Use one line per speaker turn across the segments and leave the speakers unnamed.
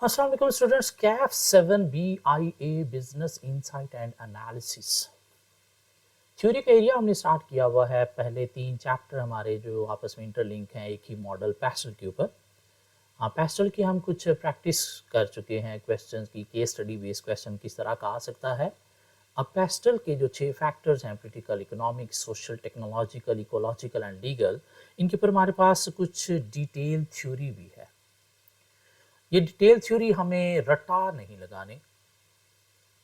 अस्सलाम वालेकुम students, Kaif 7 BIA business insight and analysis theory का एरिया हमने स्टार्ट किया हुआ है। पहले 3 चैप्टर हमारे जो आपस में इंटरलिंक हैं एक ही मॉडल पेस्टल के ऊपर। पेस्टल की हम कुछ प्रैक्टिस कर चुके हैं, क्वेश्चंस की, केस स्टडी बेस्ड क्वेश्चन किस तरह का आ सकता है। अब पेस्टल के जो 6 फैक्टर्स हैं, political, economic, social, technological, ecological and legal, इनके ऊपर हमारे पास कुछ डिटेल थ्योरी भी है। ये डिटेल थ्योरी हमें रटा नहीं लगाने,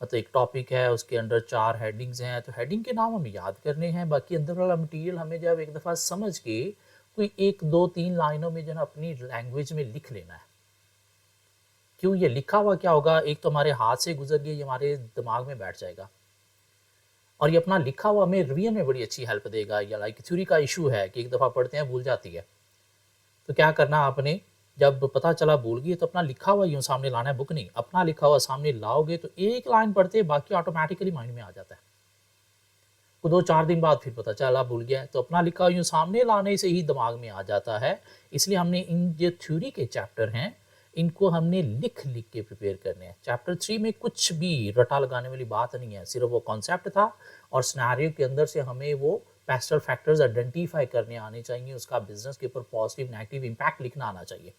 मतलब एक टॉपिक है उसके अंदर 4 हेडिंग्स हैं तो हेडिंग के नाम हमें याद करने हैं, बाकी अंदर वाला मटेरियल हमें जब एक दफ़ा समझ के कोई 1 2 3 लाइनों में जो है अपनी लैंग्वेज में लिख लेना है। क्यों, ये लिखा हुआ क्या होगा, एक तो हमारे हाथ से गुजर गया, ये हमारे दिमाग में बैठ जाएगा, और ये अपना लिखा हुआ हमें रिवीजन में बड़ी अच्छी हेल्प देगा। या लाइक थ्योरी का इशू है कि एक दफ़ा पढ़ते हैं भूल जाती है, तो क्या करना आपने, जब पता चला भूल गई तो अपना लिखा हुआ यूँ सामने लाना है, बुक नहीं, अपना लिखा हुआ सामने लाओगे तो एक लाइन पढ़ते बाकी ऑटोमेटिकली माइंड में आ जाता है। तो 2 4 दिन बाद फिर पता चला भूल गया है, तो अपना लिखा यूँ सामने लाने से ही दिमाग में आ जाता है। इसलिए हमने इन जो थ्योरी के चैप्टर हैं इनको हमने लिख लिख के प्रिपेयर करने हैं। चैप्टर 3 में कुछ भी रटा लगाने वाली बात नहीं है, सिर्फ वो कॉन्सेप्ट था और सिनेरियो के अंदर से हमें वो पेस्टल फैक्टर्स आइडेंटिफाई करने आने चाहिए, उसका बिजनेस के ऊपर पॉजिटिव नेगेटिव इम्पैक्ट लिखना आना चाहिए।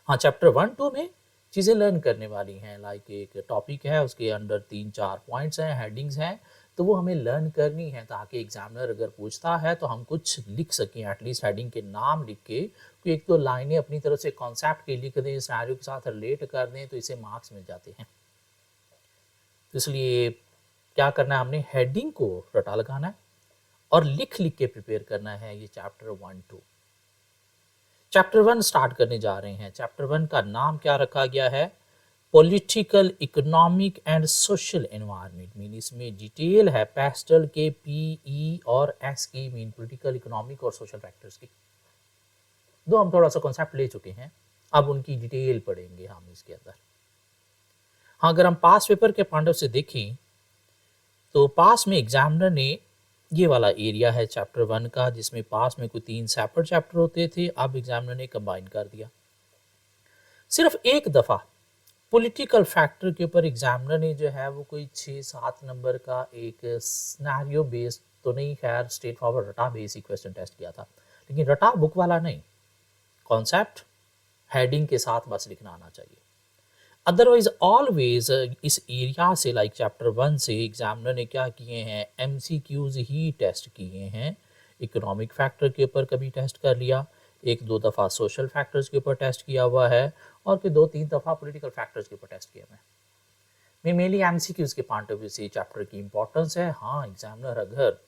हाँ, चैप्टर 1 2 में चीज़ें लर्न करने वाली हैं, लाइक एक टॉपिक है उसके अंदर 3 4 पॉइंट्स हैं, हेडिंग्स हैं, तो वो हमें लर्न करनी है ताकि एग्जामिनर अगर पूछता है तो हम कुछ लिख सकें, एटलीस्ट हेडिंग के नाम लिख के कोई 1 2 लाइनें अपनी तरफ से कॉन्सेप्ट के लिख दें, सिनेरियो के साथ रिलेट कर दें, तो इसे मार्क्स मिल जाते हैं। तो इसलिए क्या करना है, हमने हेडिंग को रटा लगाना है और लिख लिख के प्रिपेयर करना है। ये चैप्टर 1 2। चैप्टर 1 स्टार्ट करने जा रहे हैं। चैप्टर 1 का नाम क्या रखा गया है, political, economic and social environment. Mean इसमें डिटेल है पेस्टल के PE और S की, मीन पॉलिटिकल, इकोनॉमिक और सोशल फैक्टर्स की। दो हम थोड़ा सा कॉन्सेप्ट ले चुके हैं, अब उनकी डिटेल पढ़ेंगे हम इसके अंदर। हाँ, अगर हम पास पेपर के पॉइंट से देखें तो पास में एग्जामिनर ने ये वाला एरिया है चैप्टर 1 का, जिसमें पास में कोई 3 सेपरेट चैप्टर होते थे, अब एग्जामिनर ने कंबाइन कर दिया। सिर्फ एक दफ़ा पॉलिटिकल फैक्टर के ऊपर एग्जामिनर ने जो है वो कोई 6 7 नंबर का एक सिनेरियो बेस्ड तो नहीं, खैर स्ट्रेट फॉरवर्ड रटा बेसिक क्वेश्चन टेस्ट किया था, लेकिन रटा बुक वाला नहीं, कॉन्सेप्ट हेडिंग के साथ बस लिखना आना चाहिए। अदरवाइज ऑलवेज इस एरिया से, लाइक चैप्टर 1 से एग्जामिनर ने क्या किए हैं, MCQs ही टेस्ट किए हैं। इकोनॉमिक फैक्टर के ऊपर कभी टेस्ट कर लिया, 1 2 दफ़ा सोशल फैक्टर्स के ऊपर टेस्ट किया हुआ है, और फिर 2 3 दफ़ा पॉलिटिकल फैक्टर्स के ऊपर टेस्ट किए हुए हैं। मैं मेनली MCQs के पॉइंट ऑफ व्यू से चैप्टर की इंपॉर्टेंस है। हाँ, एग्जामिनर अगर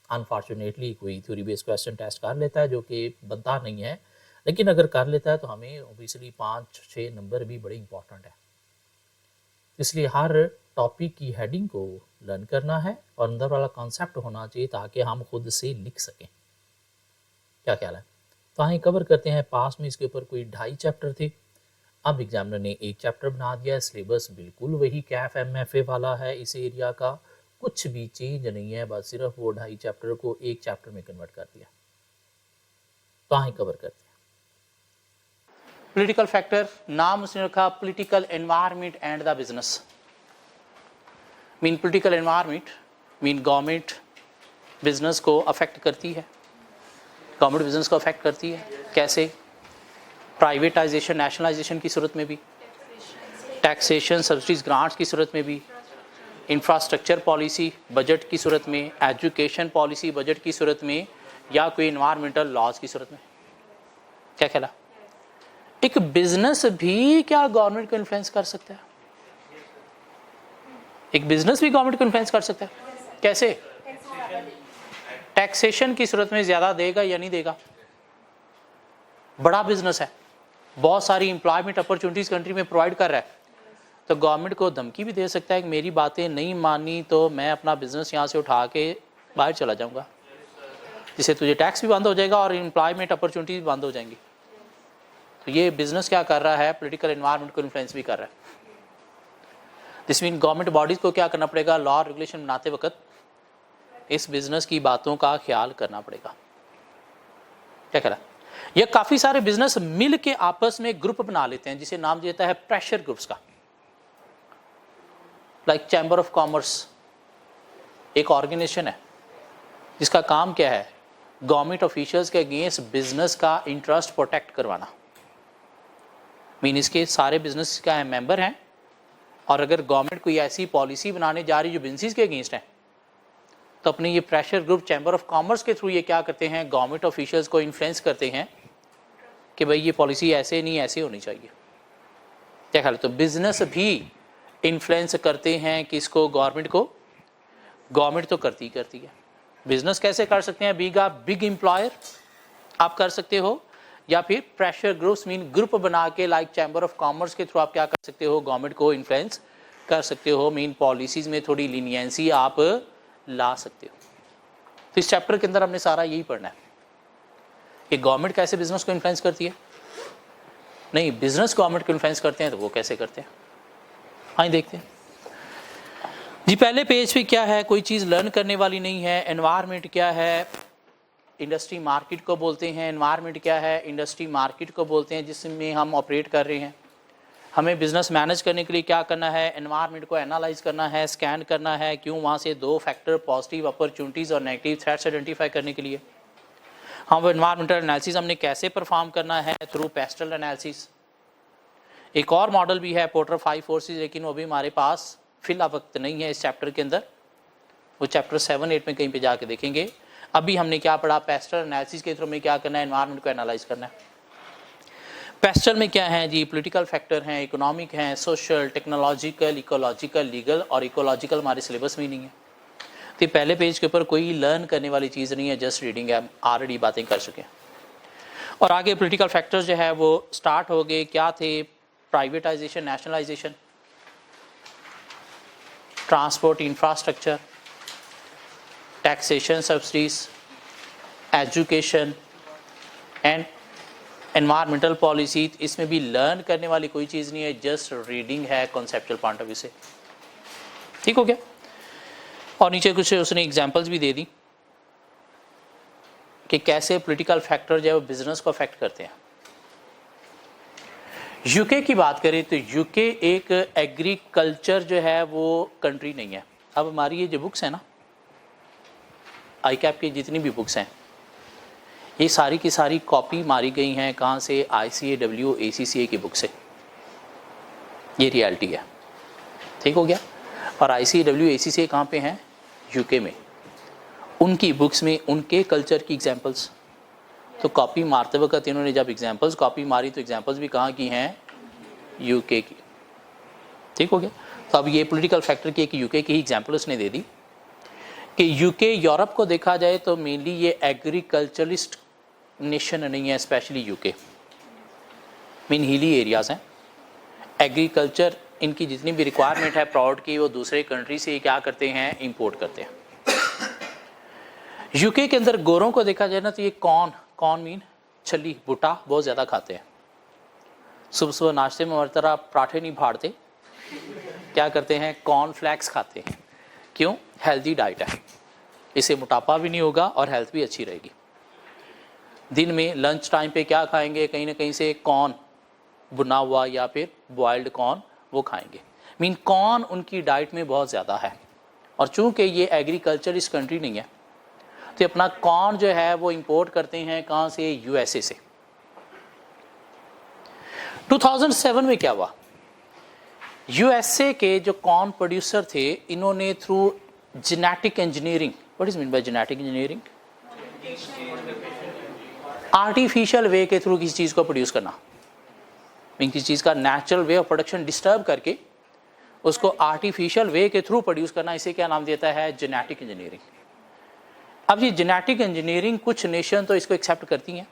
अनफॉर्चुनेटली कोई थ्योरी बेस्ड क्वेश्चन टेस्ट कर लेता है, जो कि बनता नहीं है, लेकिन अगर कर लेता है तो हमें ऑब्वियसली 5 6 नंबर भी बड़े इंपॉर्टेंट है। इसलिए हर टॉपिक की हेडिंग को लर्न करना है और अंदर वाला कॉन्सेप्ट होना चाहिए ताकि हम खुद से लिख सकें। क्या ख्याल है? तो आइए कवर करते हैं। पास में इसके ऊपर कोई 2.5 चैप्टर थे, अब एग्जामिनर ने 1 चैप्टर बना दिया है। सिलेबस बिल्कुल वही कैफ MFA वाला है, इस एरिया का कुछ भी चेंज नहीं है, बस सिर्फ वो 2.5 चैप्टर को 1 चैप्टर में कन्वर्ट कर दिया। तो आइए कवर करते हैं।
पॉलिटिकल फैक्टर, नाम उसने रखा political environment and the business. Mean political environment mean government business को अफेक्ट करती है, गवर्नमेंट बिजनेस को अफेक्ट करती है कैसे, प्राइवेटाइजेशन, नेशनलाइजेशन की सूरत में भी, टैक्सेशन, सब्सिडीज, ग्रांट्स की सूरत में भी, इंफ्रास्ट्रक्चर पॉलिसी बजट की सूरत में, एजुकेशन पॉलिसी बजट की सूरत में, या कोई इन्वायरमेंटल लॉज की सूरत में। क्या ख्याल है? एक बिजनेस भी क्या गवर्नमेंट को इन्फ्लुएंस कर सकता है? एक बिजनेस भी गवर्नमेंट को इन्फ्लुएंस कर सकता है, कैसे? टैक्सेशन की सूरत में ज्यादा देगा या नहीं देगा? बड़ा बिजनेस है, बहुत सारी एम्प्लॉयमेंट अपॉर्चुनिटीज कंट्री में प्रोवाइड कर रहा है, तो गवर्नमेंट को धमकी भी दे सकता है कि मेरी बातें नहीं मानी तो मैं अपना बिजनेस यहाँ से उठा के बाहर चला जाऊंगा, जिससे तुझे टैक्स भी बंद हो जाएगा और एम्प्लॉयमेंट अपॉर्चुनिटीज बंद हो जाएंगी। तो ये बिजनेस क्या कर रहा है, पॉलिटिकल एनवायरनमेंट को इन्फ्लुएंस भी कर रहा है। दिस मीन गवर्नमेंट बॉडीज को क्या करना पड़ेगा, लॉ रेगुलेशन बनाते वक्त इस बिजनेस की बातों का ख्याल करना पड़ेगा। क्या कह रहा है? या काफ़ी सारे बिजनेस मिल के आपस में ग्रुप बना लेते हैं, जिसे नाम देता है प्रेशर ग्रुप्स का। लाइक चैम्बर ऑफ कॉमर्स एक ऑर्गेनाइजेशन है जिसका काम क्या है, गवर्नमेंट ऑफिशियल्स के अगेंस्ट बिजनेस का इंटरेस्ट प्रोटेक्ट करवाना। मीन इसके सारे बिजनेस का मेंबर हैं, और अगर गवर्नमेंट कोई ऐसी पॉलिसी बनाने जा रही है जो बिजनेस के अगेंस्ट है, तो अपने ये pressure group chamber of commerce के थ्रू ये क्या करते हैं, गवर्नमेंट ऑफिशियल्स को इन्फ्लुएंस करते हैं कि भाई ये पॉलिसी ऐसे नहीं ऐसे होनी चाहिए। क्या ख्याल है? तो बिजनेस भी इन्फ्लुएंस करते हैं किसको, गवर्नमेंट को। गवर्नमेंट तो करती है। बिजनेस कैसे कर सकते हैं, बीइंग अ बिग एम्प्लॉयर आप कर सकते हो, या फिर प्रेशर ग्रुप्स मीन ग्रुप बना के लाइक चैम्बर ऑफ कॉमर्स के थ्रू आप क्या कर सकते हो, गवर्नमेंट को इन्फ्लुएंस कर सकते हो। मीन पॉलिसीज में थोड़ी लीनियंसी आप ला सकते हो। तो इस चैप्टर के अंदर हमने सारा यही पढ़ना है कि गवर्नमेंट कैसे बिजनेस को इन्फ्लुएंस करती है, नहीं बिजनेस गवर्नमेंट को इन्फ्लुएंस करते हैं तो वो कैसे करते हैं। आइए देखते हैं जी। पहले पेज पे क्या है, कोई चीज़ लर्न करने वाली नहीं है। एनवायरनमेंट क्या है, इंडस्ट्री मार्केट को बोलते हैं। एनवायरनमेंट क्या है, इंडस्ट्री मार्केट को बोलते हैं जिसमें हम ऑपरेट कर रहे हैं। हमें बिजनेस मैनेज करने के लिए क्या करना है, एनवायरनमेंट को एनालाइज करना है, स्कैन करना है, क्यों वहाँ से दो फैक्टर पॉजिटिव अपॉर्चुनिटीज़ और नेगेटिव थ्रेट्स आइडेंटिफाई करने के लिए। हम एनवायरमेंटल एनालिसिस हमने कैसे परफॉर्म करना है, थ्रू पेस्टल एनालिसिस। एक और मॉडल भी है पोर्टर 5 फोर्सेस, लेकिन वो भी हमारे पास फिलहाल वक्त नहीं है इस चैप्टर के अंदर, वो चैप्टर 7-8 में कहीं पे जाके देखेंगे। अभी हमने क्या पढ़ा, पेस्टल एनालिसिस के थ्रू में क्या करना है, एनवायरनमेंट को एनालाइज करना है। पेस्टल में क्या है जी, पॉलिटिकल फैक्टर हैं, इकोनॉमिक हैं, सोशल, टेक्नोलॉजिकल, इकोलॉजिकल, लीगल, और इकोलॉजिकल हमारे सिलेबस में नहीं है। तो पहले पेज के ऊपर कोई लर्न करने वाली चीज़ नहीं है, जस्ट रीडिंग है, ऑलरेडी बातें कर चुके हैं। और आगे पॉलिटिकल फैक्टर्स जो है वो स्टार्ट हो गए, क्या थे, privatisation, nationalisation, transport infrastructure, taxation subsidies, education and environmental policy. इसमें भी लर्न करने वाली कोई चीज़ नहीं है, जस्ट रीडिंग है कॉन्सेप्चुअल पॉइंट ऑफ व्यू से। ठीक हो गया। और नीचे कुछ उसने एग्जांपल्स भी दे दी कि कैसे पॉलिटिकल फैक्टर जो है वो बिजनेस को अफेक्ट करते हैं। यूके की बात करें तो यूके एक एग्रीकल्चर जो है वो कंट्री नहीं है। अब हमारी ये जो बुक्स है ना, आईकैप की जितनी भी बुक्स हैं, ये सारी की सारी कॉपी मारी गई हैं कहाँ से, ICAW ACCA की बुक से। ये रियलिटी है। ठीक हो गया। और ICAW ACCA कहाँ पे हैं, यूके में। उनकी बुक्स में उनके कल्चर की एग्जांपल्स, तो कॉपी मारते वक्त इन्होंने जब एग्जांपल्स कॉपी मारी तो एग्जांपल्स भी कहाँ की हैं, यूके की। ठीक हो गया। तो अब ये पॉलिटिकल फैक्टर की एक यूके की ही एग्जांपल उसने दे दी कि यूके, यूरोप को देखा जाए तो मेनली ये एग्रीकल्चरिस्ट नेशन नहीं है, specially UK mean hilly areas हैं। एग्रीकल्चर इनकी जितनी भी रिक्वायरमेंट है प्रोडक्ट की, वो दूसरे कंट्री से क्या करते हैं, इंपोर्ट करते हैं। यूके के अंदर गोरों को देखा जाए ना तो ये कॉर्न मीन छली, भुट्टा बहुत ज़्यादा खाते हैं। सुबह सुबह नाश्ते में हर तरह पराठे नहीं फाड़ते, क्या करते हैं, कॉर्न फ्लैक्स खाते हैं। क्यों, हेल्दी डाइट है, इससे मोटापा भी नहीं होगा और हेल्थ भी अच्छी रहेगी। दिन में लंच टाइम पे क्या खाएंगे, कहीं ना कहीं से कॉर्न भुना हुआ या फिर बॉइल्ड कॉर्न वो खाएंगे। मीन कॉर्न उनकी डाइट में बहुत ज़्यादा है। और चूंकि ये एग्रीकल्चर इस कंट्री नहीं है तो अपना कॉर्न जो है वो इंपोर्ट करते हैं कहाँ से, USA से। 2007 में क्या हुआ, USA के जो कॉर्न प्रोड्यूसर थे, इन्होंने through genetic engineering, what is mean by genetic engineering, artificial way के थ्रू किसी चीज़ को प्रोड्यूस करना, मीन किसी चीज़ का natural way of production disturb करके उसको आर्टिफिशियल वे के थ्रू प्रोड्यूस करना, इसे क्या नाम देता है, जेनेटिक इंजीनियरिंग। अब ये जेनेटिक इंजीनियरिंग कुछ नेशन तो इसको एक्सेप्ट करती हैं,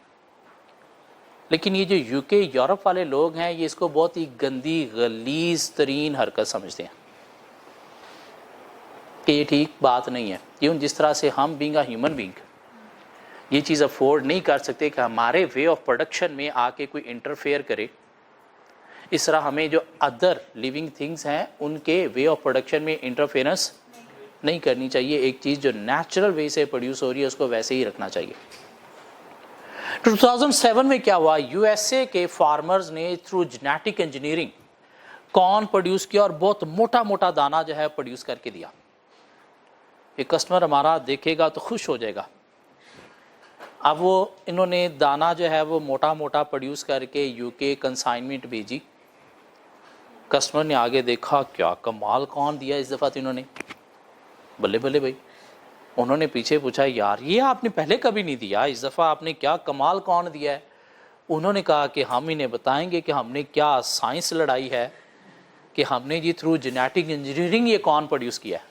लेकिन ये जो यूके यूरोप वाले लोग हैं ये इसको बहुत ही गंदी गलीज तरीन हरकत समझते हैं कि ये ठीक बात नहीं है। इवन जिस तरह से हम बीइंग अ ह्यूमन बीइंग ये चीज़ अफोर्ड नहीं कर सकते कि हमारे वे ऑफ प्रोडक्शन में आके कोई इंटरफेयर करे, इस तरह हमें जो अदर लिविंग थिंग्स हैं उनके वे ऑफ प्रोडक्शन में इंटरफेरेंस नहीं करनी चाहिए। एक चीज़ जो नेचुरल वे से प्रोड्यूस हो रही है उसको वैसे ही रखना चाहिए। 2007 में क्या हुआ, यूएसए के फार्मर्स ने through genetic engineering corn produce किया और बहुत मोटा मोटा दाना जो है प्रोड्यूस करके दिया। एक कस्टमर हमारा देखेगा तो खुश हो जाएगा। अब वो इन्होंने दाना जो है वो मोटा मोटा प्रोड्यूस करके यूके कंसाइनमेंट भेजी। कस्टमर ने आगे देखा, क्या कमाल कॉर्न दिया इस दफ़ा तो इन्होंने, बल्ले बल्ले भाई। उन्होंने पीछे पूछा, यार ये आपने पहले कभी नहीं दिया, इस दफ़ा आपने क्या कमाल कौन दिया है। उन्होंने कहा कि हम इन्हें बताएंगे कि हमने क्या साइंस लड़ाई है कि हमने जी थ्रू जेनेटिक इंजीनियरिंग ये कौन प्रोड्यूस किया है।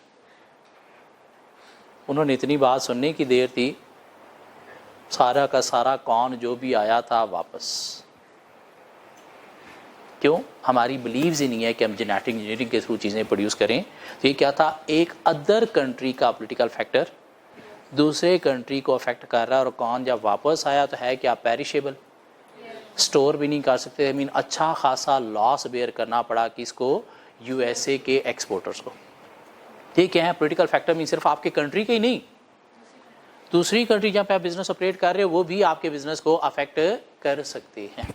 उन्होंने इतनी बात सुनने की देर थी, सारा का सारा कौन जो भी आया था वापस। क्यों? हमारी बिलीव्स ही नहीं है कि हम जेनेटिक इंजीनियरिंग के थ्रू चीज़ें प्रोड्यूस करें। तो ये क्या था, एक अदर कंट्री का पॉलिटिकल फैक्टर दूसरे कंट्री को अफेक्ट कर रहा है। और कौन जब वापस आया तो है क्या पेरिशेबल, स्टोर भी नहीं कर सकते। आई मीन अच्छा खासा लॉस बेयर करना पड़ा किसको, यूएसए के एक्सपोर्टर्स को। ये क्या है पॉलिटिकल फैक्टर, मीन सिर्फ आपके कंट्री के ही नहीं, दूसरी कंट्री जहाँ पे आप बिजनेस ऑपरेट कर रहे हो वो भी आपके बिजनेस को अफेक्ट कर सकते हैं।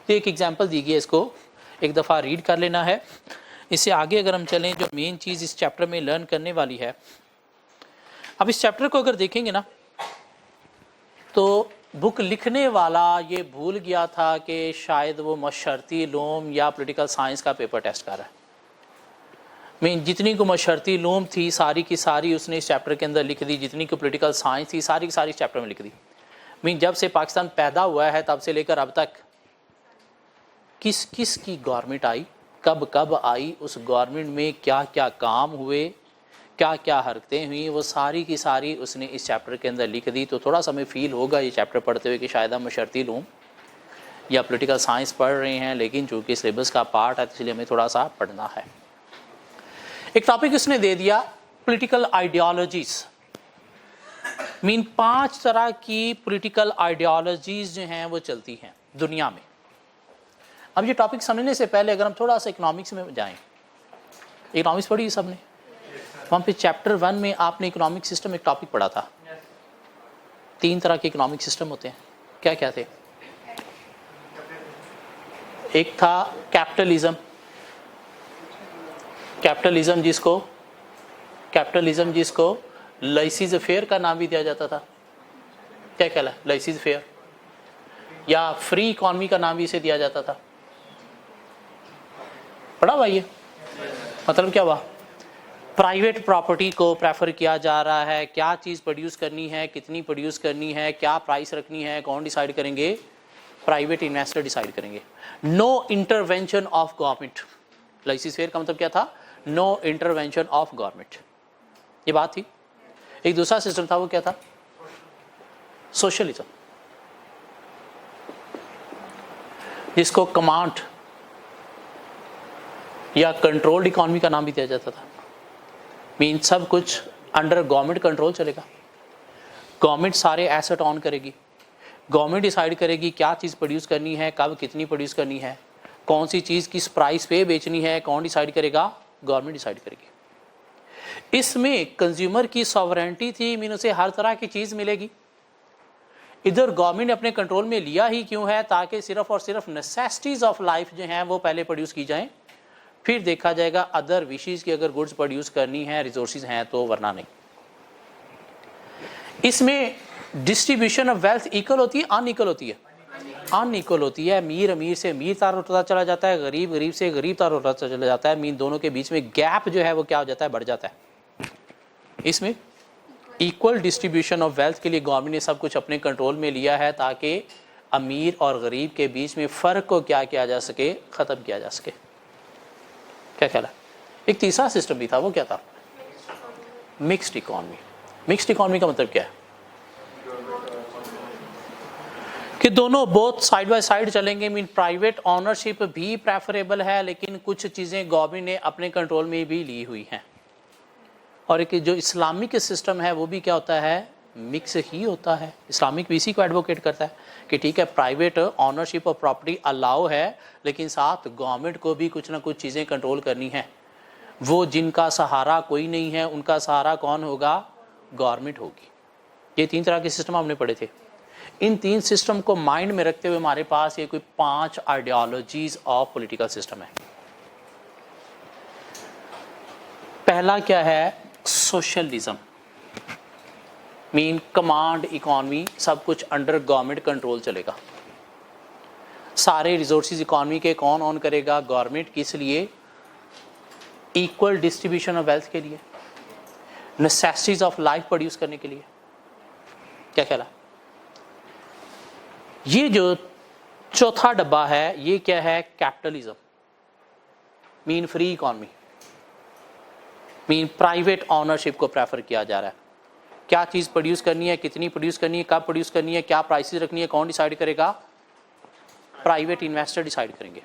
तो एक एग्जांपल दी गई है, इसको एक दफ़ा रीड कर लेना है। इससे आगे अगर हम चलें, जो मेन चीज़ इस चैप्टर में लर्न करने वाली है, अब इस चैप्टर को अगर देखेंगे ना तो बुक लिखने वाला ये भूल गया था कि शायद वो मशर्ती लूम या पॉलिटिकल साइंस का पेपर टेस्ट कर रहा है। मीन जितनी को मशर्ती लूम थी सारी की सारी उसने इस चैप्टर के अंदर लिख दी, जितनी को पॉलिटिकल साइंस थी सारी की सारी इस चैप्टर में लिख दी। मीन जब से पाकिस्तान पैदा हुआ है तब से लेकर अब तक किस किस की गवर्नमेंट आई, कब कब आई, उस गवर्नमेंट में क्या क्या काम हुए, क्या क्या हरकतें हुई, वो सारी की सारी उसने इस चैप्टर के अंदर लिख दी। तो थोड़ा सा हमें फील होगा ये चैप्टर पढ़ते हुए कि शायद हम मशर्ती लूम या पॉलिटिकल साइंस पढ़ रहे हैं, लेकिन चूँकि सिलेबस का पार्ट है इसलिए हमें थोड़ा सा पढ़ना है। एक टॉपिक उसने दे दिया, पॉलिटिकल आइडियोलॉजीज। मीन 5 तरह की पॉलिटिकल आइडियोलॉजीज जो हैं वो चलती हैं दुनिया में। अब ये टॉपिक समझने से पहले अगर हम थोड़ा सा इकोनॉमिक्स में जाएं, इकोनॉमिक्स पढ़ी सबने, वहाँ पे चैप्टर 1 में आपने इकोनॉमिक सिस्टम एक टॉपिक पढ़ा था। 3 तरह के इकोनॉमिक सिस्टम होते हैं, क्या क्या थे? एक था कैपिटलिज्म, कैपिटलिज्म जिसको लाइसिस फेयर का नाम भी दिया जाता था। क्या कहला, लाइसिस फेयर या फ्री इकॉनमी का नाम भी इसे दिया जाता था। पढ़ा भाई? मतलब क्या हुआ, प्राइवेट प्रॉपर्टी को प्रेफर किया जा रहा है, क्या चीज़ प्रोड्यूस करनी है, कितनी प्रोड्यूस करनी है, क्या प्राइस रखनी है, कौन डिसाइड करेंगे, प्राइवेट इन्वेस्टर डिसाइड करेंगे। No intervention of government, laissez faire का मतलब क्या था, नो इंटरवेंशन ऑफ गवर्नमेंट, ये बात थी। एक दूसरा सिस्टम था, वो क्या था, सोशलिज्म, जिसको कमांड या कंट्रोल्ड इकॉनमी का नाम भी दिया जाता था। मीन सब कुछ अंडर गवर्नमेंट कंट्रोल चलेगा, गवर्नमेंट सारे एसेट ऑन करेगी, गवर्नमेंट डिसाइड करेगी क्या चीज़ प्रोड्यूस करनी है, कब कितनी प्रोड्यूस करनी है, कौन सी चीज़ किस प्राइस पे बेचनी है, कौन डिसाइड करेगा, गवर्नमेंट डिसाइड करेगी। इसमें कंज्यूमर की सॉवरेंटी थी, मीन उसे हर तरह की चीज़ मिलेगी। इधर गवर्नमेंट ने अपने कंट्रोल में लिया ही क्यों है, ताकि सिर्फ और सिर्फ नेसेसिटीज़ ऑफ लाइफ जो हैं वो पहले प्रोड्यूस की जाएँ, फिर देखा जाएगा अदर विशेष की अगर गुड्स प्रोड्यूस करनी है, रिसोर्सेज हैं तो, वरना नहीं। इसमें डिस्ट्रीब्यूशन ऑफ वेल्थ इक्वल होती है, अनइक्वल होती है, अनइक्वल होती है। अमीर अमीर से अमीर तार होता चला जाता है, गरीब गरीब से गरीब तार होता चला जाता है। मीन दोनों के बीच में गैप जो है वो क्या हो जाता है, बढ़ जाता है। इसमें इक्वल डिस्ट्रीब्यूशन ऑफ वेल्थ के लिए गवर्नमेंट ने सब कुछ अपने कंट्रोल में लिया है, ताकि अमीर और गरीब के बीच में फ़र्क को क्या किया जा सके, ख़त्म किया जा सके। क्या ख्याल है? एक तीसरा सिस्टम भी था, वो क्या था, मिक्स्ड इकॉनमी। मिक्स्ड इकॉनमी का मतलब क्या है कि दोनों बोथ साइड बाय साइड चलेंगे। मीन प्राइवेट ऑनरशिप भी प्रेफरेबल है, लेकिन कुछ चीज़ें गवर्नमेंट ने अपने कंट्रोल में भी ली हुई हैं। और एक जो इस्लामिक सिस्टम है वो भी क्या होता है, मिक्स ही होता है। इस्लामिक भी इसी को एडवोकेट करता है कि ठीक है private ownership of property allow है, लेकिन साथ गवर्नमेंट को भी कुछ ना कुछ चीज़ें कंट्रोल करनी है। वो जिनका सहारा कोई नहीं है उनका सहारा कौन होगा, गवर्नमेंट होगी। ये 3 तरह के सिस्टम हमने पढ़े थे। इन 3 सिस्टम को माइंड में रखते हुए हमारे पास ये कोई 5 आइडियोलॉजीज ऑफ पॉलिटिकल सिस्टम है। पहला क्या है? सोशलिज्म, मीन कमांड इकोनॉमी, सब कुछ अंडर गवर्नमेंट कंट्रोल चलेगा। सारे रिसोर्सेज इकोनॉमी के कौन ऑन करेगा? गवर्नमेंट। किस लिए? इक्वल डिस्ट्रीब्यूशन ऑफ वेल्थ के लिए, नेसेसिटीज ऑफ लाइफ प्रोड्यूस करने के लिए। क्या ख्याल है? ये जो चौथा डब्बा है ये क्या है? Capitalism, mean free economy, mean private ownership को प्रेफर किया जा रहा है। क्या चीज़ प्रोड्यूस करनी है, कितनी प्रोड्यूस करनी है, कब प्रोड्यूस करनी है, क्या प्राइसेस रखनी है, कौन डिसाइड करेगा? प्राइवेट इन्वेस्टर डिसाइड करेंगे।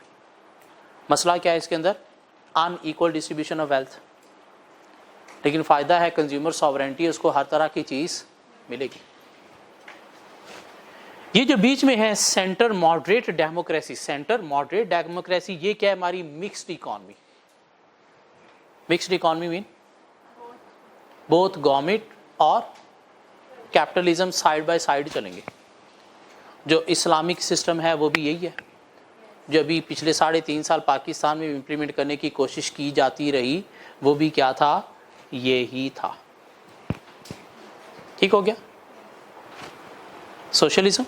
मसला क्या है इसके अंदर? Unequal distribution of wealth. लेकिन फ़ायदा है कंज्यूमर सॉवरेंटी, उसको हर तरह की चीज़ मिलेगी। ये जो बीच में है centre moderate democracy, centre moderate democracy, ये क्या है? हमारी mixed economy. Mixed economy mean both government और कैपिटलिज्म साइड बाय साइड चलेंगे। जो इस्लामिक सिस्टम है वो भी यही है, जो अभी पिछले 3.5 साल पाकिस्तान में इम्प्लीमेंट करने की कोशिश की जाती रही, वो भी क्या था? यही था। ठीक हो गया? सोशलिज्म,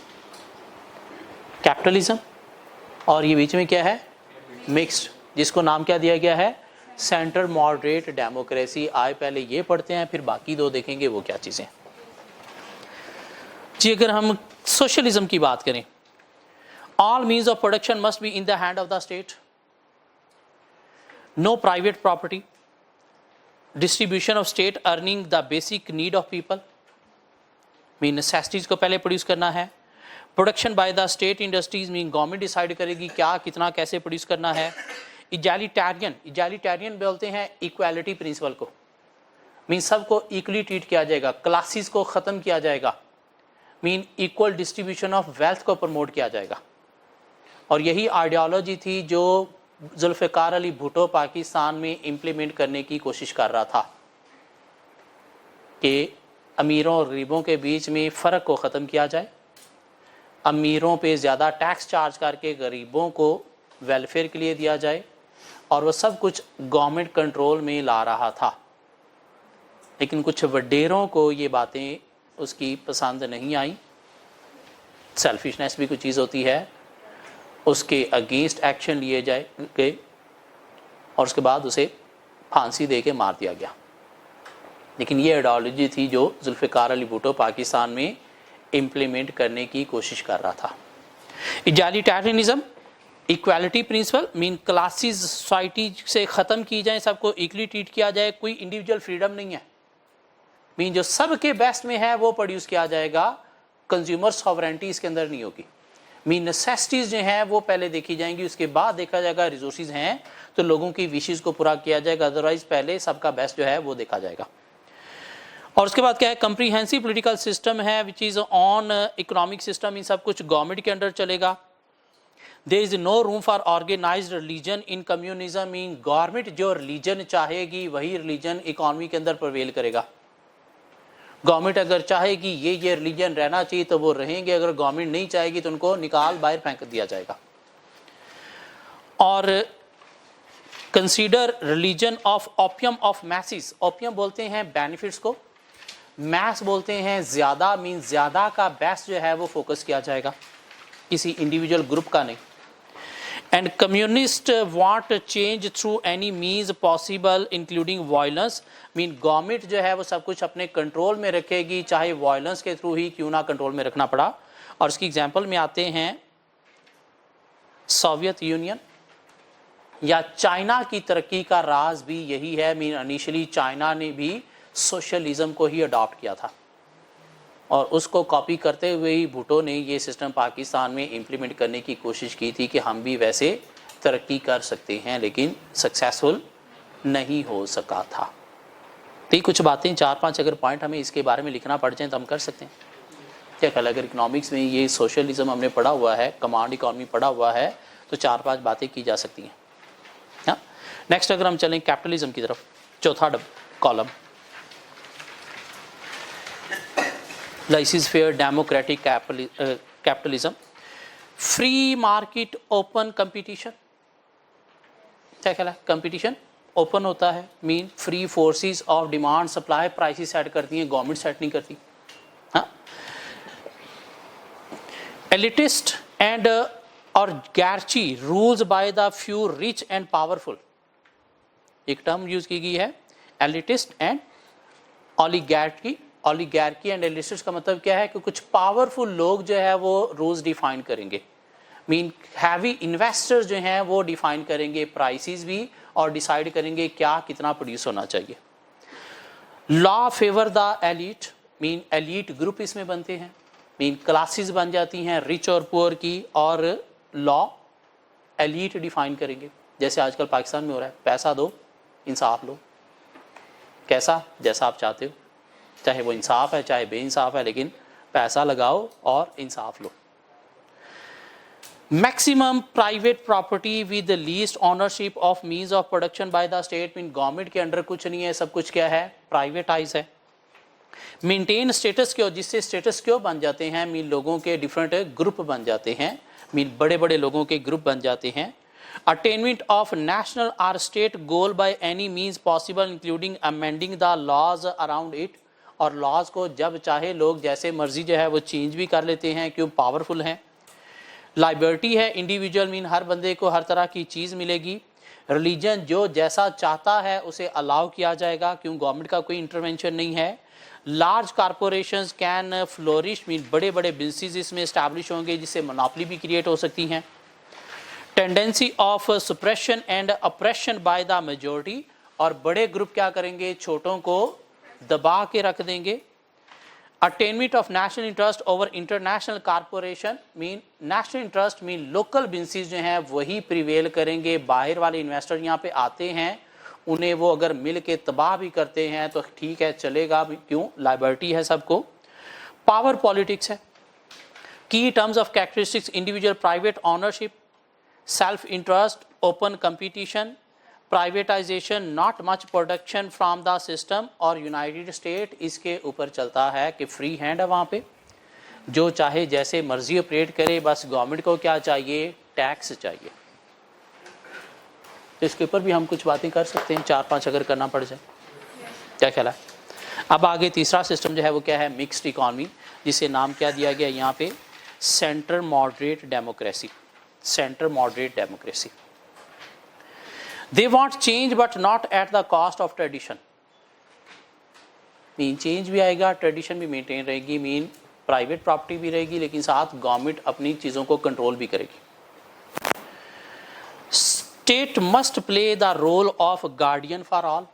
कैपिटलिज्म, और ये बीच में क्या है? मिक्स्ड, जिसको नाम क्या दिया गया है? Centre moderate democracy. आए पहले ये पढ़ते हैं, फिर बाकी 2 देखेंगे वो क्या चीज़ें। जी अगर हम सोशलिज्म की बात करें, all means of production must be in the hand of the state, no private property, distribution of state earning the basic need of people, mean necessities को पहले प्रोड्यूस करना है। Production by the state industries, mean government decide करेगी क्या, कितना, कैसे produce करना है। इजैलिटेरियन बोलते हैं इक्वालिटी प्रिंसिपल को, मीन सबको इक्वली ट्रीट किया जाएगा, क्लासेस को ख़त्म किया जाएगा, mean equal distribution of wealth को प्रमोट किया जाएगा। और यही आइडियोलॉजी थी जो जुल्फ़िकार अली भुट्टो पाकिस्तान में इम्प्लीमेंट करने की कोशिश कर रहा था कि अमीरों और गरीबों के बीच में फ़र्क को ख़त्म किया जाए, अमीरों पे ज़्यादा टैक्स चार्ज करके गरीबों को वेलफेयर के लिए दिया जाए, और वह सब कुछ गवर्नमेंट कंट्रोल में ला रहा था। लेकिन कुछ वडेरों को ये बातें उसकी पसंद नहीं आई। सेल्फिशनेस भी कुछ चीज़ होती है, उसके अगेंस्ट एक्शन लिए गए और उसके बाद उसे फांसी दे के मार दिया गया। लेकिन ये आइडियोलॉजी थी जो जुल्फ़िकार अली भुट्टो पाकिस्तान में इम्प्लीमेंट करने की कोशिश कर रहा था। Egalitarianism, equality principle, mean classes society से ख़त्म की जाए, सबको इक्वली ट्रीट किया जाए, कोई इंडिविजुअल फ्रीडम नहीं है, मीन जो सबके बेस्ट में है वो प्रोड्यूस किया जाएगा, कंज्यूमर सॉवरेंटी इसके अंदर नहीं होगी। मीन नेसेसिटीज़ जो हैं वो पहले देखी जाएंगी, उसके बाद देखा जाएगा रिसोर्सेज हैं तो लोगों की विशेज़ को पूरा किया जाएगा, अदरवाइज पहले सबका बेस्ट जो है वो देखा जाएगा। और उसके बाद क्या है? कंप्रीहेंसिव पॉलिटिकल सिस्टम है which is on economic system, इन सब कुछ गवर्नमेंट के अंडर चलेगा। There is no room for organised religion in communism, mean government जो रिलीजन चाहेगी वही रिलीजन इकोनॉमी के अंदर प्रवेल करेगा। गवर्नमेंट अगर चाहेगी ये रिलीजन रहना चाहिए तो वो रहेंगे, अगर गवर्नमेंट नहीं चाहेगी तो उनको निकाल बाहर फेंक दिया जाएगा। और consider religion of opium of masses, opium बोलते हैं बेनिफिट्स को, मैस बोलते हैं ज़्यादा, मीन ज़्यादा का बेस्ट जो है वो फोकस किया जाएगा, किसी इंडिविजुअल ग्रुप का नहीं। And communist want change through any means possible including violence, mean government जो है वो सब कुछ अपने कंट्रोल में रखेगी, चाहे वायलेंस के थ्रू ही क्यों ना कंट्रोल में रखना पड़ा। और इसकी एग्जांपल में आते हैं सोवियत यूनियन या चाइना की तरक्की का राज भी यही है, मीन इनिशियली चाइना ने भी सोशलिज्म को ही अडॉप्ट किया था और उसको कॉपी करते हुए ही भुट्टो ने ये सिस्टम पाकिस्तान में इम्प्लीमेंट करने की कोशिश की थी कि हम भी वैसे तरक्की कर सकते हैं, लेकिन सक्सेसफुल नहीं हो सका था। तो ये कुछ बातें 4-5 अगर पॉइंट हमें इसके बारे में लिखना पड़ जाए तो हम कर सकते हैं। क्या ख्याल? अगर इकोनॉमिक्स में ये सोशलिज्म हमने पढ़ा हुआ है, कमांड इकोनॉमी पढ़ा हुआ है, तो 4-5 बातें की जा सकती हैं। हाँ, नेक्स्ट अगर हम चलें कैपिटलिज्म की तरफ, चौथा column. Licence fair democratic capitalism, free market open competition, क्या कहला है, कंपटीशन ओपन होता है, mean free forces of demand supply, prices set करती हैं, गवर्नमेंट सेट नहीं करती। हाँ, एलिटिस्ट एंड और गैरची rules by the few rich and powerful, एक टर्म यूज की गई है elitist and oligarchy. Oligarchy and elitist का मतलब क्या है कि कुछ पावरफुल लोग जो है वो रूल्स डिफाइन करेंगे, मीन हैवी इन्वेस्टर्स जो हैं वो डिफाइन करेंगे प्राइसेस भी और डिसाइड करेंगे क्या कितना प्रोड्यूस होना चाहिए। Law favour the elite, mean elite group इसमें बनते हैं, मीन क्लासेस बन जाती हैं रिच और पुअर की, और लॉ एलिट डिफाइन करेंगे। जैसे आजकल पाकिस्तान में हो रहा है, पैसा दो इंसाफ लो, कैसा जैसा आप चाहते हो, चाहे वो इंसाफ है चाहे बेइंसाफ है, लेकिन पैसा लगाओ और इंसाफ लो। Maximum private property with least ownership of means of production by the state, mean government के अंडर कुछ नहीं है, सब कुछ क्या है, प्राइवेटाइज है। मेंटेन स्टेटस क्यो, जिससे स्टेटस क्यो बन जाते हैं, मीन लोगों के डिफरेंट ग्रुप बन जाते हैं, मीन बड़े बड़े लोगों के ग्रुप बन जाते हैं। अटेनमेंट ऑफ नेशनल और state goal by any means possible including amending the laws around it, और लॉज को जब चाहे लोग जैसे मर्जी जो है वो चेंज भी कर लेते हैं, क्यों पावरफुल हैं। लाइबर्टी है इंडिविजुअल, मीन हर बंदे को हर तरह की चीज़ मिलेगी। रिलीजन जो जैसा चाहता है उसे अलाउ किया जाएगा, क्यों गवर्नमेंट का कोई इंटरवेंशन नहीं है। Large corporations can flourish, mean बड़े बड़े बिजनेस इसमें इस्टेब्लिश होंगे जिससे मोनोपोली भी क्रिएट हो सकती हैं। Tendency of suppression and oppression by the majority, और बड़े ग्रुप क्या करेंगे, छोटों को दबा के रख देंगे। Attainment of national interest over international corporation, mean national interest mean local business जो हैं वही प्रिवेल करेंगे। बाहर वाले इन्वेस्टर यहाँ पे आते हैं, उन्हें वो अगर मिल के तबाह भी करते हैं तो ठीक है चलेगा, क्यों लाइबर्टी है सबको। पावर पॉलिटिक्स है। की terms of characteristics individual private ownership, self interest, open competition, privatisation, not much production from the system, और यूनाइटेड स्टेट इसके ऊपर चलता है कि फ्री हैंड है, वहाँ पे जो चाहे जैसे मर्जी ऑपरेट करे, बस गवर्नमेंट को क्या चाहिए, टैक्स चाहिए। तो इसके ऊपर भी हम कुछ बातें कर सकते हैं, 4-5 अगर करना पड़ जाए, क्या ख्याल है। अब आगे तीसरा सिस्टम जो है वो क्या है, मिक्स्ड इकॉनमी, जिसे नाम क्या दिया गया यहाँ पे, centre moderate democracy. Centre moderate democracy, they want change but not at the cost of tradition, mean change भी आएगा, ट्रेडिशन भी मेंटेन रहेगी, मीन प्राइवेट प्रॉपर्टी भी रहेगी, लेकिन साथ गवर्नमेंट अपनी चीज़ों को कंट्रोल भी करेगी। State must play the role of guardian for all,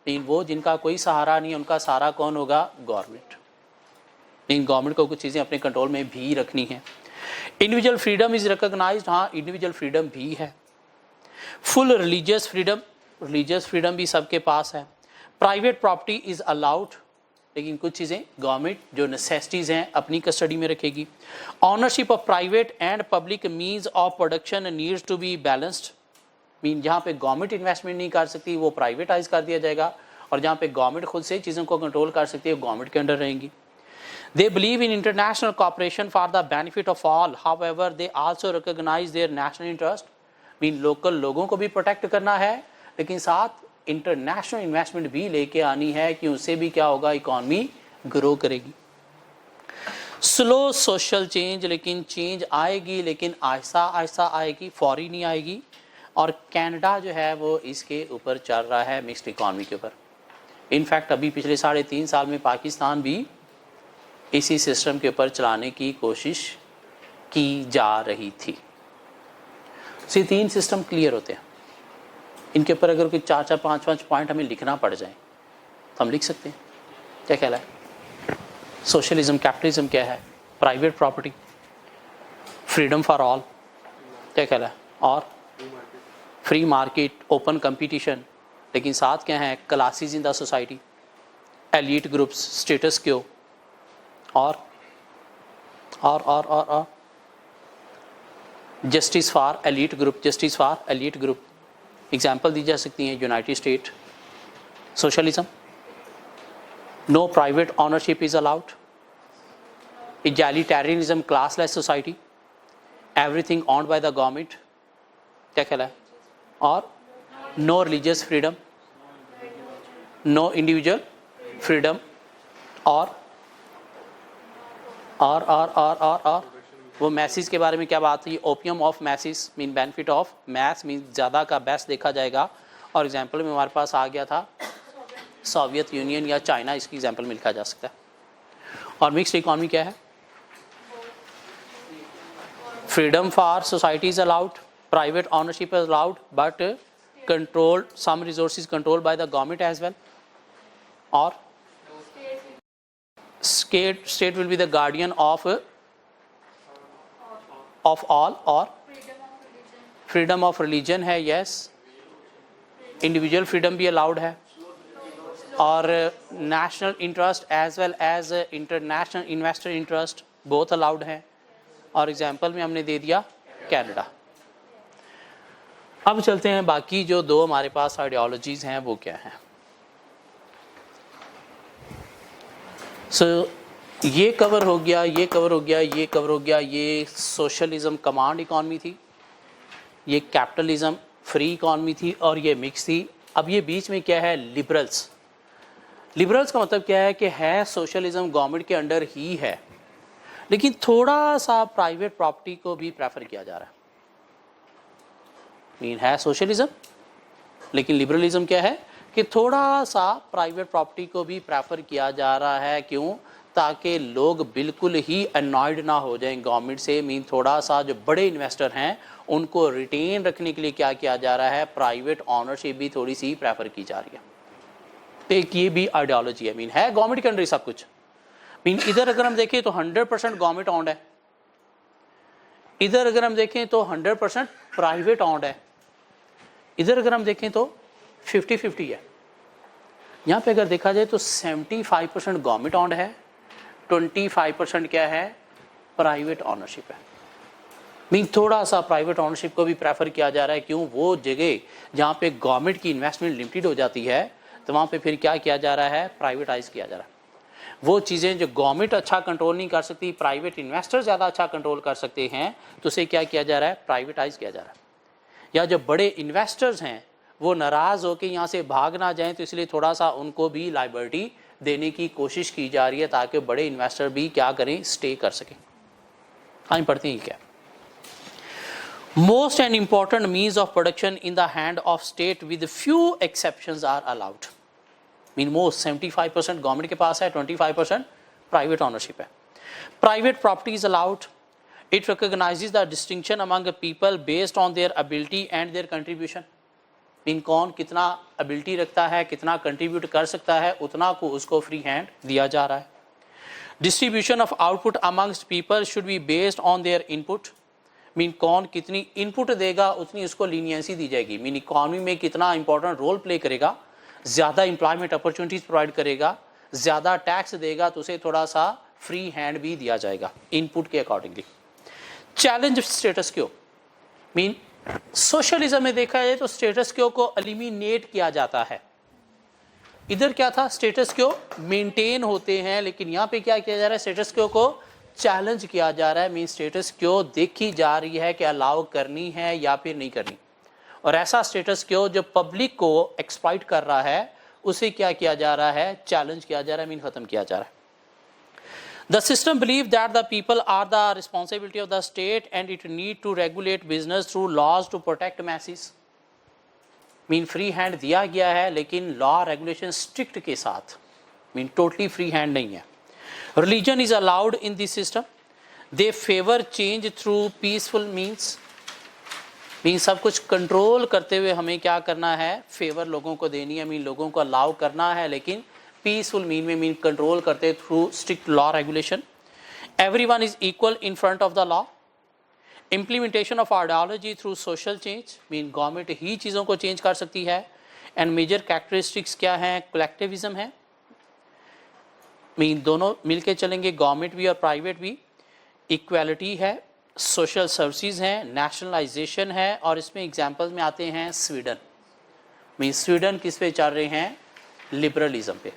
mean वो जिनका कोई सहारा नहीं है उनका सहारा कौन होगा, गवर्नमेंट। मीन गवर्नमेंट को कुछ चीज़ें अपने कंट्रोल में भी रखनी है। इंडिविजुअल फ्रीडम इज रिकॉग्नाइज्ड, हाँ इंडिविजुअल फ्रीडम भी है। Full religious freedom, religious freedom भी सबके पास है। प्राइवेट प्रॉपर्टी इज अलाउड, लेकिन कुछ चीज़ें गवर्नमेंट जो नेसेसिटीज़ हैं अपनी कस्टडी में रखेगी। Ownership of private and public means of production needs to be balanced, mean जहाँ पे गवर्नमेंट इन्वेस्टमेंट नहीं कर सकती वो प्राइवेटाइज कर दिया जाएगा, और जहाँ पे गवर्नमेंट खुद से चीज़ों को कंट्रोल कर सकती है गवर्नमेंट के अंडर रहेंगी। They believe in international cooperation for the benefit of all. However, they also recognize their national interest. Mean local लोगों को भी प्रोटेक्ट करना है, लेकिन साथ इंटरनेशनल इन्वेस्टमेंट भी लेके आनी है कि उससे भी क्या होगा, इकॉनमी ग्रो करेगी। स्लो सोशल चेंज, लेकिन चेंज आएगी लेकिन आहिस्ता आहिस्ता आएगी, फौरी नहीं आएगी। और कनाडा जो है वो इसके ऊपर चल रहा है, मिक्स्ड इकॉनमी के ऊपर। इनफैक्ट अभी पिछले 3.5 साल में पाकिस्तान भी इसी सिस्टम के ऊपर चलाने की कोशिश की जा रही थी। ये 3 सिस्टम क्लियर होते हैं, इनके ऊपर अगर कोई 4-4, 5-5 पॉइंट हमें लिखना पड़ जाए तो हम लिख सकते हैं। क्या कहला है, सोशलिज्म, कैपिटलिज्म क्या है, private property, freedom for all, क्या कहला है, और फ्री मार्केट, ओपन कंपटीशन, लेकिन साथ क्या है, classes in the society, elite groups, status quo, और justice for elite group, justice for elite group. Example दी जा सकती हैं, United State socialism, no private ownership is allowed, egalitarianism, classless society, everything owned by the government, क्या ख्याल है? और no religious freedom, no individual freedom, और वो मैसेज के बारे में क्या बात है? Opium of message mean benefit of maths mean ज़्यादा का बेस्ट देखा जाएगा। और एग्जाम्पल में हमारे पास आ गया था सोवियत यूनियन या चाइना, इसकी एग्जाम्पल में लिखा जा सकता है। और मिक्स्ड इकॉनमी क्या है? Freedom for society is allowed, private ownership is allowed, but control some resources control by the government as well. और state will be the guardian of all, और freedom of religion है, yes, individual freedom भी allowed है, और national interest as well as international investor interest both allowed है। और example में हमने दे दिया कनाडा। अब चलते हैं बाकी जो दो हमारे पास आइडियोलॉजीज हैं वो क्या हैं। ये कवर हो गया, ये कवर हो गया, ये कवर हो गया। ये सोशलिज्म कमांड इकॉनमी थी, ये कैपिटलिज्म फ्री इकॉनमी थी, और ये मिक्स थी। अब ये बीच में क्या है? लिबरल्स। लिबरल्स का मतलब क्या है कि है सोशलिज्म गवर्नमेंट के अंडर ही है, लेकिन थोड़ा सा प्राइवेट प्रॉपर्टी को भी प्रेफर किया जा रहा है। मीन है सोशलिज्म, लेकिन लिबरलिज्म क्या है कि थोड़ा सा प्राइवेट प्रॉपर्टी को भी प्रेफर किया जा रहा है। क्यों? ताकि लोग बिल्कुल ही अनॉयड ना हो जाएं गवर्नमेंट से। मीन थोड़ा सा जो बड़े इन्वेस्टर हैं उनको रिटेन रखने के लिए क्या किया जा रहा है? प्राइवेट ऑनरशिप भी थोड़ी सी प्रेफर की जा रही है। एक ये भी आइडियोलॉजी है। मीन है गवर्नमेंट के अंडर सब कुछ। मीन इधर अगर हम देखें तो 100% गवर्नमेंट ऑन्ड है, इधर अगर हम देखें तो 100% प्राइवेट ऑन्ड है, इधर अगर हम देखें तो 50-50 है। यहाँ पे अगर देखा जाए तो 75% गवर्नमेंट ऑन्ड है, 25% क्या है? प्राइवेट ऑनरशिप है। मीन थोड़ा सा प्राइवेट ऑनरशिप को भी प्रेफर किया जा रहा है। क्यों? वो जगह जहाँ पे गवर्नमेंट की इन्वेस्टमेंट लिमिटेड हो जाती है तो वहाँ पे फिर क्या किया जा रहा है? प्राइवेटाइज किया जा रहा है। वो चीज़ें जो गवर्नमेंट अच्छा कंट्रोल नहीं कर सकती, प्राइवेट इन्वेस्टर ज़्यादा अच्छा कंट्रोल कर सकते हैं, तो उसे क्या किया जा रहा है? प्राइवेटाइज किया जा रहा है। या जो बड़े इन्वेस्टर्स हैं वो नाराज़ होकर यहाँ से भाग ना जाएं, तो इसलिए थोड़ा सा उनको भी लाइबिलिटी देने की कोशिश की जा रही है ताकि बड़े इन्वेस्टर भी क्या करें? स्टे कर सकें। आइए पढ़ते हैं क्या। Most and important means of production in the hand of state with few exceptions are allowed. Mean most 75% government के पास है, 25% प्राइवेट ऑनरशिप है। Private property is allowed. It recognises the distinction among people based on their ability and their contribution. Mean कौन कितना ability रखता है, कितना contribute कर सकता है, उतना को उसको फ्री हैंड दिया जा रहा है। Distribution of output amongst people should be based on there input. Mean कौन कितनी इनपुट देगा उतनी उसको लीनियंसी दी जाएगी। मीन इकॉनमी में कितना इंपॉर्टेंट रोल प्ले करेगा, ज़्यादा एम्प्लॉयमेंट अपॉर्चुनिटीज़ प्रोवाइड करेगा, ज़्यादा टैक्स देगा तो उसे थोड़ा सा फ्री हैंड भी दिया जाएगा इनपुट के अकॉर्डिंगली। चैलेंज स्टेटस क्यो। मीन सोशलिज्म में देखा जाए तो स्टेटस क्यो को एलिमिनेट किया जाता है। इधर क्या था? स्टेटस क्यो मेंटेन होते हैं, लेकिन यहाँ पे क्या किया जा रहा है? स्टेटस क्यो को चैलेंज किया जा रहा है। मीन स्टेटस क्यो देखी जा रही है कि अलाउ करनी है या फिर नहीं करनी, और ऐसा स्टेटस क्यो जो पब्लिक को एक्सप्लॉइट कर रहा है उसे क्या किया जा रहा है? चैलेंज किया जा रहा है, मीन खत्म किया जा रहा है। The system believes that the people are the responsibility of the state and it need to regulate business through laws to protect masses. Mean free hand दिया गया है लेकिन लॉ रेगुलेशन स्ट्रिक्ट के साथ। मीन टोटली फ्री हैंड नहीं है। Religion is allowed in this system. They favour change through peaceful means. Mean सब कुछ कंट्रोल करते हुए हमें क्या करना है? फेवर लोगों को देनी है। मीन लोगों को अलाउ करना है लेकिन पीसफुल मीन में, मीन कंट्रोल करते through strict law regulation. Everyone is equal in front of the law. Implementation of ideology through social change. Mean government ही चीज़ों को चेंज कर सकती है। एंड मेजर कैरेक्टरिस्टिक्स क्या हैं? कलेक्टिविज्म है। मीन दोनों मिलके चलेंगे, गवर्नमेंट भी और प्राइवेट भी। इक्वालिटी है, सोशल सर्विसेज हैं, नेशनलाइजेशन है, और इसमें एग्जाम्पल में आते हैं स्वीडन। मीन स्वीडन किस पे चल रहे हैं? लिबरलिज्म पे।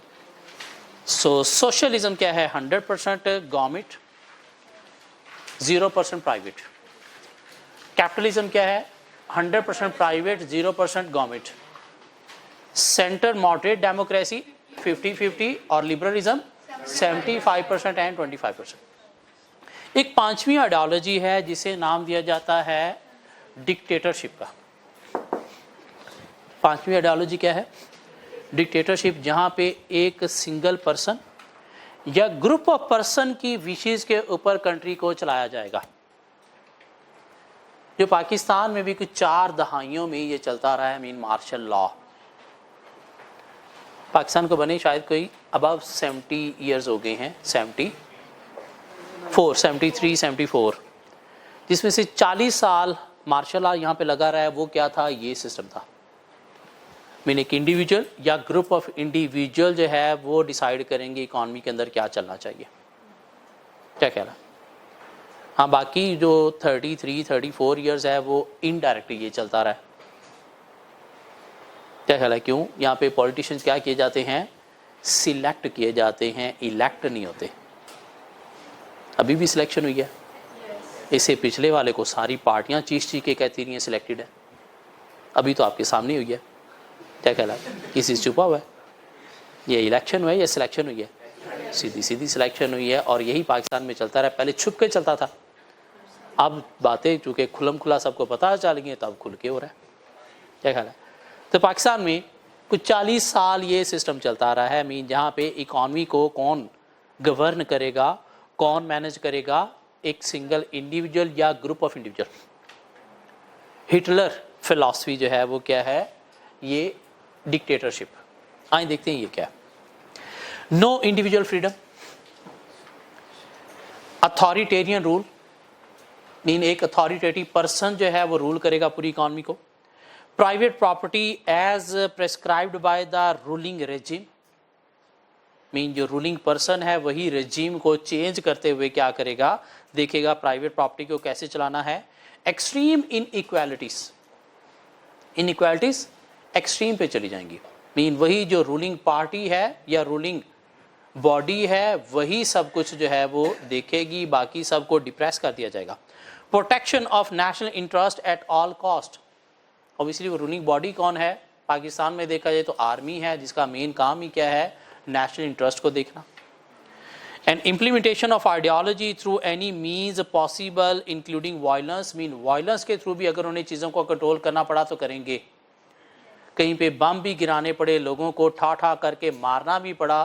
सो सोशलिज्म क्या है? 100% गवर्नमेंट, 0% प्राइवेट। कैपिटलिज्म क्या है? 100% private, 0% government. Centre moderate democracy 50-50 और लिबरलिज्म 75% एंड 25%। एक पांचवी आइडियोलॉजी है जिसे नाम दिया जाता है डिक्टेटरशिप का। पांचवी आइडियोलॉजी क्या है? डिक्टेटरशिप, जहां पे एक सिंगल पर्सन या ग्रुप ऑफ पर्सन की विशेष के ऊपर कंट्री को चलाया जाएगा। जो पाकिस्तान में भी कुछ 4 दहाइयों में ये चलता रहा है, मीन मार्शल लॉ। पाकिस्तान को बने शायद कोई अबव 70 ईयर्स हो गए हैं, 74, 73, 74, जिसमें से 40 साल मार्शल लॉ यहाँ पे लगा रहा है। वो क्या था? ये सिस्टम था, मीन एक इंडिविजुअल या ग्रुप ऑफ इंडिविजुअल जो है वो डिसाइड करेंगे इकॉनमी के अंदर क्या चलना चाहिए। क्या कह रहा? हाँ, बाकी जो 33, 34 ईयर्स है वो इनडायरेक्ट ये चलता रहा है। क्या ख्याल है क्यों? यहाँ पे पॉलिटिशियंस क्या किए जाते हैं? सिलेक्ट किए जाते हैं, इलेक्ट नहीं होते। अभी भी सिलेक्शन हुई है। इससे पिछले वाले को सारी पार्टियां चीख के कहती रही हैं सिलेक्टेड है। अभी तो आपके सामने हुई है। क्या ख्याल है? किसी से छुपा हुआ है? ये इलेक्शन हुआ है या सिलेक्शन हुई है? सीधी सीधी सिलेक्शन हुई है। और यही पाकिस्तान में चलता रहा। पहले छुप के चलता था, अब बातें चूँकि खुलम खुला सबको पता चल गई, तब खुल के हो रहा है। क्या ख्याल है? तो पाकिस्तान में कुछ 40 साल ये सिस्टम चलता रहा है, मीन जहाँ पे इकॉनमी को कौन गवर्न करेगा, कौन मैनेज करेगा? एक सिंगल इंडिविजुअल या group of individual. Hitler philosophy जो है वो क्या है? ये डिक्टेटरशिप। आइए देखते हैं ये क्या है। No individual freedom, authoritarian rule, mean एक अथॉरिटेटिव पर्सन जो है वो रूल करेगा पूरी इकॉनमी को। Private property as prescribed by the ruling regime, mean जो रूलिंग पर्सन है वही रेजिम को चेंज करते हुए क्या करेगा? देखेगा प्राइवेट प्रॉपर्टी को कैसे चलाना है। एक्सट्रीम इनइक्वालिटीज, इनइक्वालिटीज एक्सट्रीम पे चली जाएंगी, मीन वही जो रूलिंग पार्टी है या रूलिंग बॉडी है वही सब कुछ जो है वो देखेगी, बाकी सबको डिप्रेस कर दिया जाएगा। Protection of national interest at all cost, obviously वो रूलिंग बॉडी कौन है? पाकिस्तान में देखा जाए तो आर्मी है, जिसका मेन काम ही क्या है? नेशनल इंटरेस्ट को देखना। And implementation of ideology through any means possible including violence, mean violence के थ्रू भी अगर उन्हें चीज़ों को कंट्रोल करना पड़ा तो करेंगे। कहीं पे बम भी गिराने पड़े, लोगों को ठा करके मारना भी पड़ा,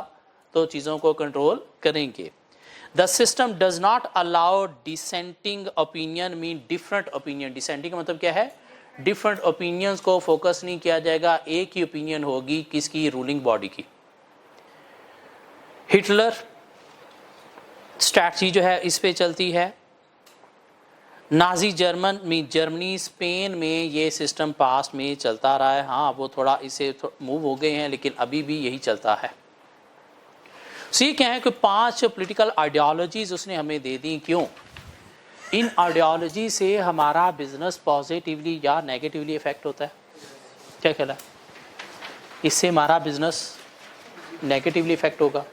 तो चीज़ों को कंट्रोल करेंगे। The system does not allow dissenting opinion, mean different opinion. Dissenting का मतलब क्या है? डिफरेंट ओपिनियंस को फोकस नहीं किया जाएगा, एक ही ओपिनियन होगी, किसकी? रूलिंग बॉडी की। हिटलर स्ट्रैटेजी जो है इस पे चलती है। नाजी जर्मन में, जर्मनी, स्पेन में ये सिस्टम पास्ट में चलता रहा है। हाँ, वो थोड़ा इससे मूव हो गए हैं, लेकिन अभी भी यही चलता है। सो ये क्या है कि 5 पॉलिटिकल आइडियोलॉजीज उसने हमें दे दी। क्यों? इन आइडियोलॉजी से हमारा बिजनेस पॉजिटिवली या नेगेटिवली इफेक्ट होता है। क्या ख्याल है? इससे हमारा बिजनेस नेगेटिवली इफेक्ट होगा,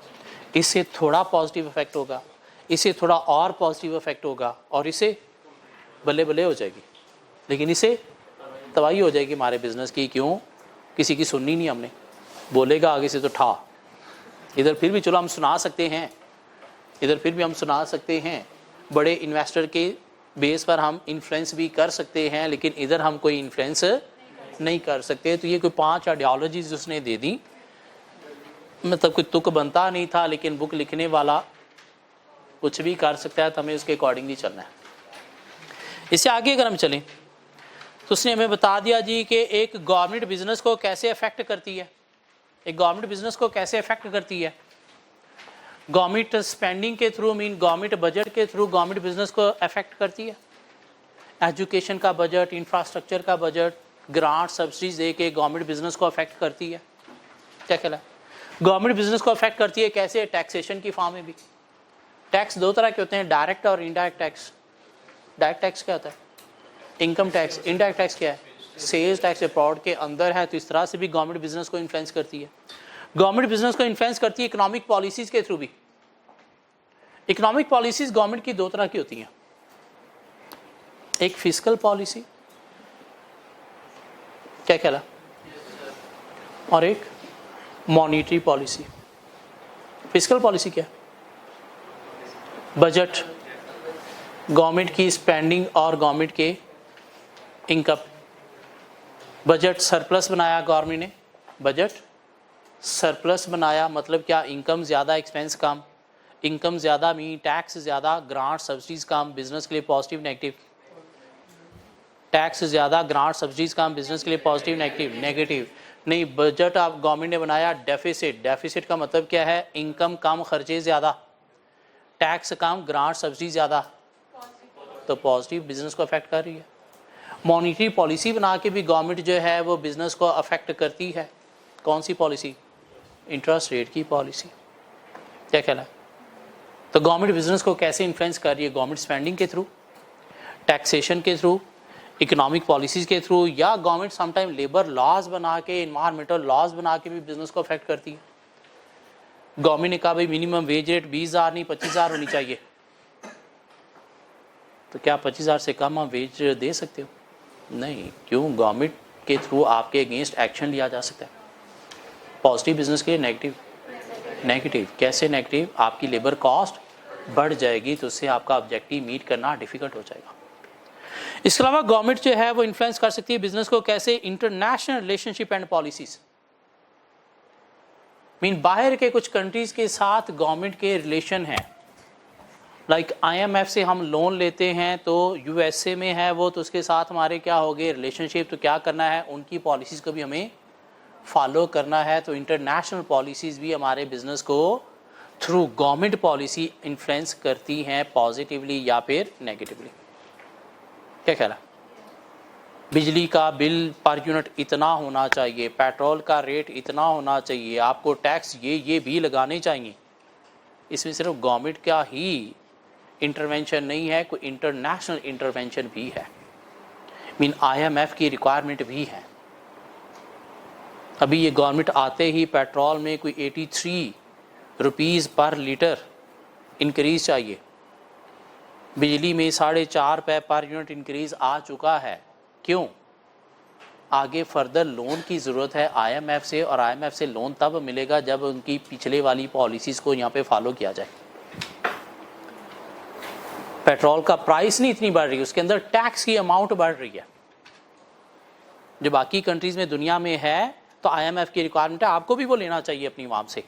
इससे थोड़ा पॉजिटिव इफेक्ट होगा, इससे थोड़ा और पॉजिटिव इफेक्ट होगा, और इससे बल्ले बल्ले हो जाएगी, लेकिन इससे तबाही हो जाएगी हमारे बिजनेस की। क्यों? किसी की सुननी नहीं हमने, बोलेगा आगे से तो ठा। इधर फिर भी चलो हम सुना सकते हैं, इधर फिर भी हम सुना सकते हैं, बड़े इन्वेस्टर के बेस पर हम इन्फ्लुएंस भी कर सकते हैं, लेकिन इधर हम कोई इन्फ्लुएंस नहीं कर सकते। तो ये कोई 5 आइडियोलॉजीज उसने दे दी। मतलब कोई तुक बनता नहीं था, लेकिन बुक लिखने वाला कुछ भी कर सकता है, तो हमें उसके अकॉर्डिंगली चलना है। इससे आगे अगर हम चलें तो उसने हमें बता दिया जी कि एक गवर्नमेंट बिजनेस को कैसे अफेक्ट करती है। एक गवर्नमेंट बिजनेस को कैसे अफेक्ट करती है? गवर्नमेंट स्पेंडिंग के थ्रू, मीन गवर्नमेंट बजट के थ्रू गवर्नमेंट बिजनेस को अफेक्ट करती है। एजुकेशन का बजट, इंफ्रास्ट्रक्चर का बजट, ग्रांट, सब्सिडीज दे के गवर्नमेंट बिजनेस को अफेक्ट करती है। क्या ख्याल है? गवर्नमेंट बिजनेस को अफेक्ट करती है कैसे? टैक्सेशन की फॉर्म में भी। टैक्स 2 तरह के होते हैं, डायरेक्ट और इनडायरेक्ट टैक्स। डायरेक्ट टैक्स क्या होता है? Income tax. इनडायरेक्ट टैक्स क्या है? सेल्स टैक्स अब्रॉड के अंदर है, तो इस तरह से भी गवर्नमेंट बिजनेस को इन्फ्लुएंस करती है। गवर्नमेंट बिजनेस को इन्फ्लुएंस करती है इकोनॉमिक पॉलिसीज के थ्रू भी। इकोनॉमिक पॉलिसीज गवर्नमेंट की 2 तरह की होती हैं। एक फिस्कल पॉलिसी, क्या कहला, और एक मॉनिटरी पॉलिसी। फिस्कल पॉलिसी क्या है? बजट, गवर्नमेंट की स्पेंडिंग और गवर्नमेंट के इनकम। बजट सरप्लस बनाया गवर्नमेंट ने, बजट सरप्लस बनाया मतलब क्या, इनकम ज़्यादा एक्सपेंस कम, इनकम ज़्यादा मीन टैक्स ज़्यादा, ग्रांट सब्सिडीज़ कम, बिजनेस के लिए पॉजिटिव नेगेटिव, टैक्स ज़्यादा, ग्रांट सब्सिडीज़ कम, बिजनेस के लिए पॉजिटिव नेगेटिव, नेगेटिव नहीं। बजट आप गवर्नमेंट ने बनाया डेफिसिट, डेफिसिट का मतलब क्या है, इनकम कम खर्चे ज़्यादा, टैक्स कम, ग्रांट सब्सिडी ज़्यादा, तो पॉजिटिव, बिजनेस को अफेक्ट कर रही है। मॉनिटरी पॉलिसी बना के भी गवर्नमेंट जो है वो बिजनेस को अफेक्ट करती है। कौन सी पॉलिसी? इंटरेस्ट रेट की पॉलिसी, क्या कहना है। तो गवर्नमेंट बिजनेस को कैसे इन्फ्लुएंस कर रही है? गवर्नमेंट स्पेंडिंग के थ्रू, टैक्सेशन के थ्रू, इकोनॉमिक पॉलिसीज़ के थ्रू, या गवर्नमेंट समटाइम लेबर लॉज बना के, इन्वायरमेंटल लॉज बना के भी बिजनेस को अफेक्ट करती है। गवर्नमेंट ने कहा भाई मिनिमम वेज रेट 20,000 नहीं 25,000 होनी चाहिए, तो क्या 25,000 से कम आप वेज दे सकते हो? नहीं, क्यों? गवर्नमेंट के थ्रू आपके अगेंस्ट एक्शन लिया जा सकता है। पॉजिटिव बिजनेस के लिए नेगेटिव, नेगेटिव कैसे नेगेटिव? आपकी लेबर कॉस्ट बढ़ जाएगी तो उससे आपका ऑब्जेक्टिव मीट करना डिफिकल्ट हो जाएगा। इसके अलावा गवर्नमेंट जो है वो इन्फ्लुएंस कर सकती है बिजनेस को कैसे? International relationship and policies, mean बाहर के कुछ कंट्रीज के साथ गवर्नमेंट के रिलेशन हैं। लाइक IMF से हम लोन लेते हैं तो USA में है वो, तो उसके साथ हमारे क्या हो गए रिलेशनशिप, तो क्या करना है, उनकी पॉलिसीज़ को भी हमें फॉलो करना है। तो इंटरनेशनल पॉलिसीज़ भी हमारे बिजनेस को थ्रू गवर्नमेंट पॉलिसी इन्फ्लुएंस करती हैं पॉजिटिवली या फिर नेगेटिवली। क्या कह रहा है? बिजली का बिल पर यूनिट इतना होना चाहिए, पेट्रोल का रेट इतना होना चाहिए, आपको टैक्स ये भी लगाने चाहिए। इसमें सिर्फ गवर्नमेंट का ही इंटरवेंशन नहीं है, कोई इंटरनेशनल इंटरवेंशन भी है, मीन IMF की रिक्वायरमेंट भी है। अभी ये गवर्नमेंट आते ही पेट्रोल में कोई 83 रुपीज़ पर लीटर इंक्रीज़ चाहिए, बिजली में 4.5 रुपये पर यूनिट इंक्रीज़ आ चुका है। क्यों? आगे फर्दर लोन की ज़रूरत है IMF से, और IMF से लोन तब मिलेगा जब उनकी पिछले वाली पॉलिसीज़ को यहाँ पे फॉलो किया जाए। पेट्रोल का प्राइस नहीं इतनी बढ़ रही, उसके अंदर टैक्स की अमाउंट बढ़ रही है जो बाकी कंट्रीज़ में दुनिया में है। तो IMF की रिक्वायरमेंट है, आपको भी वो लेना चाहिए अपनी आवाम से,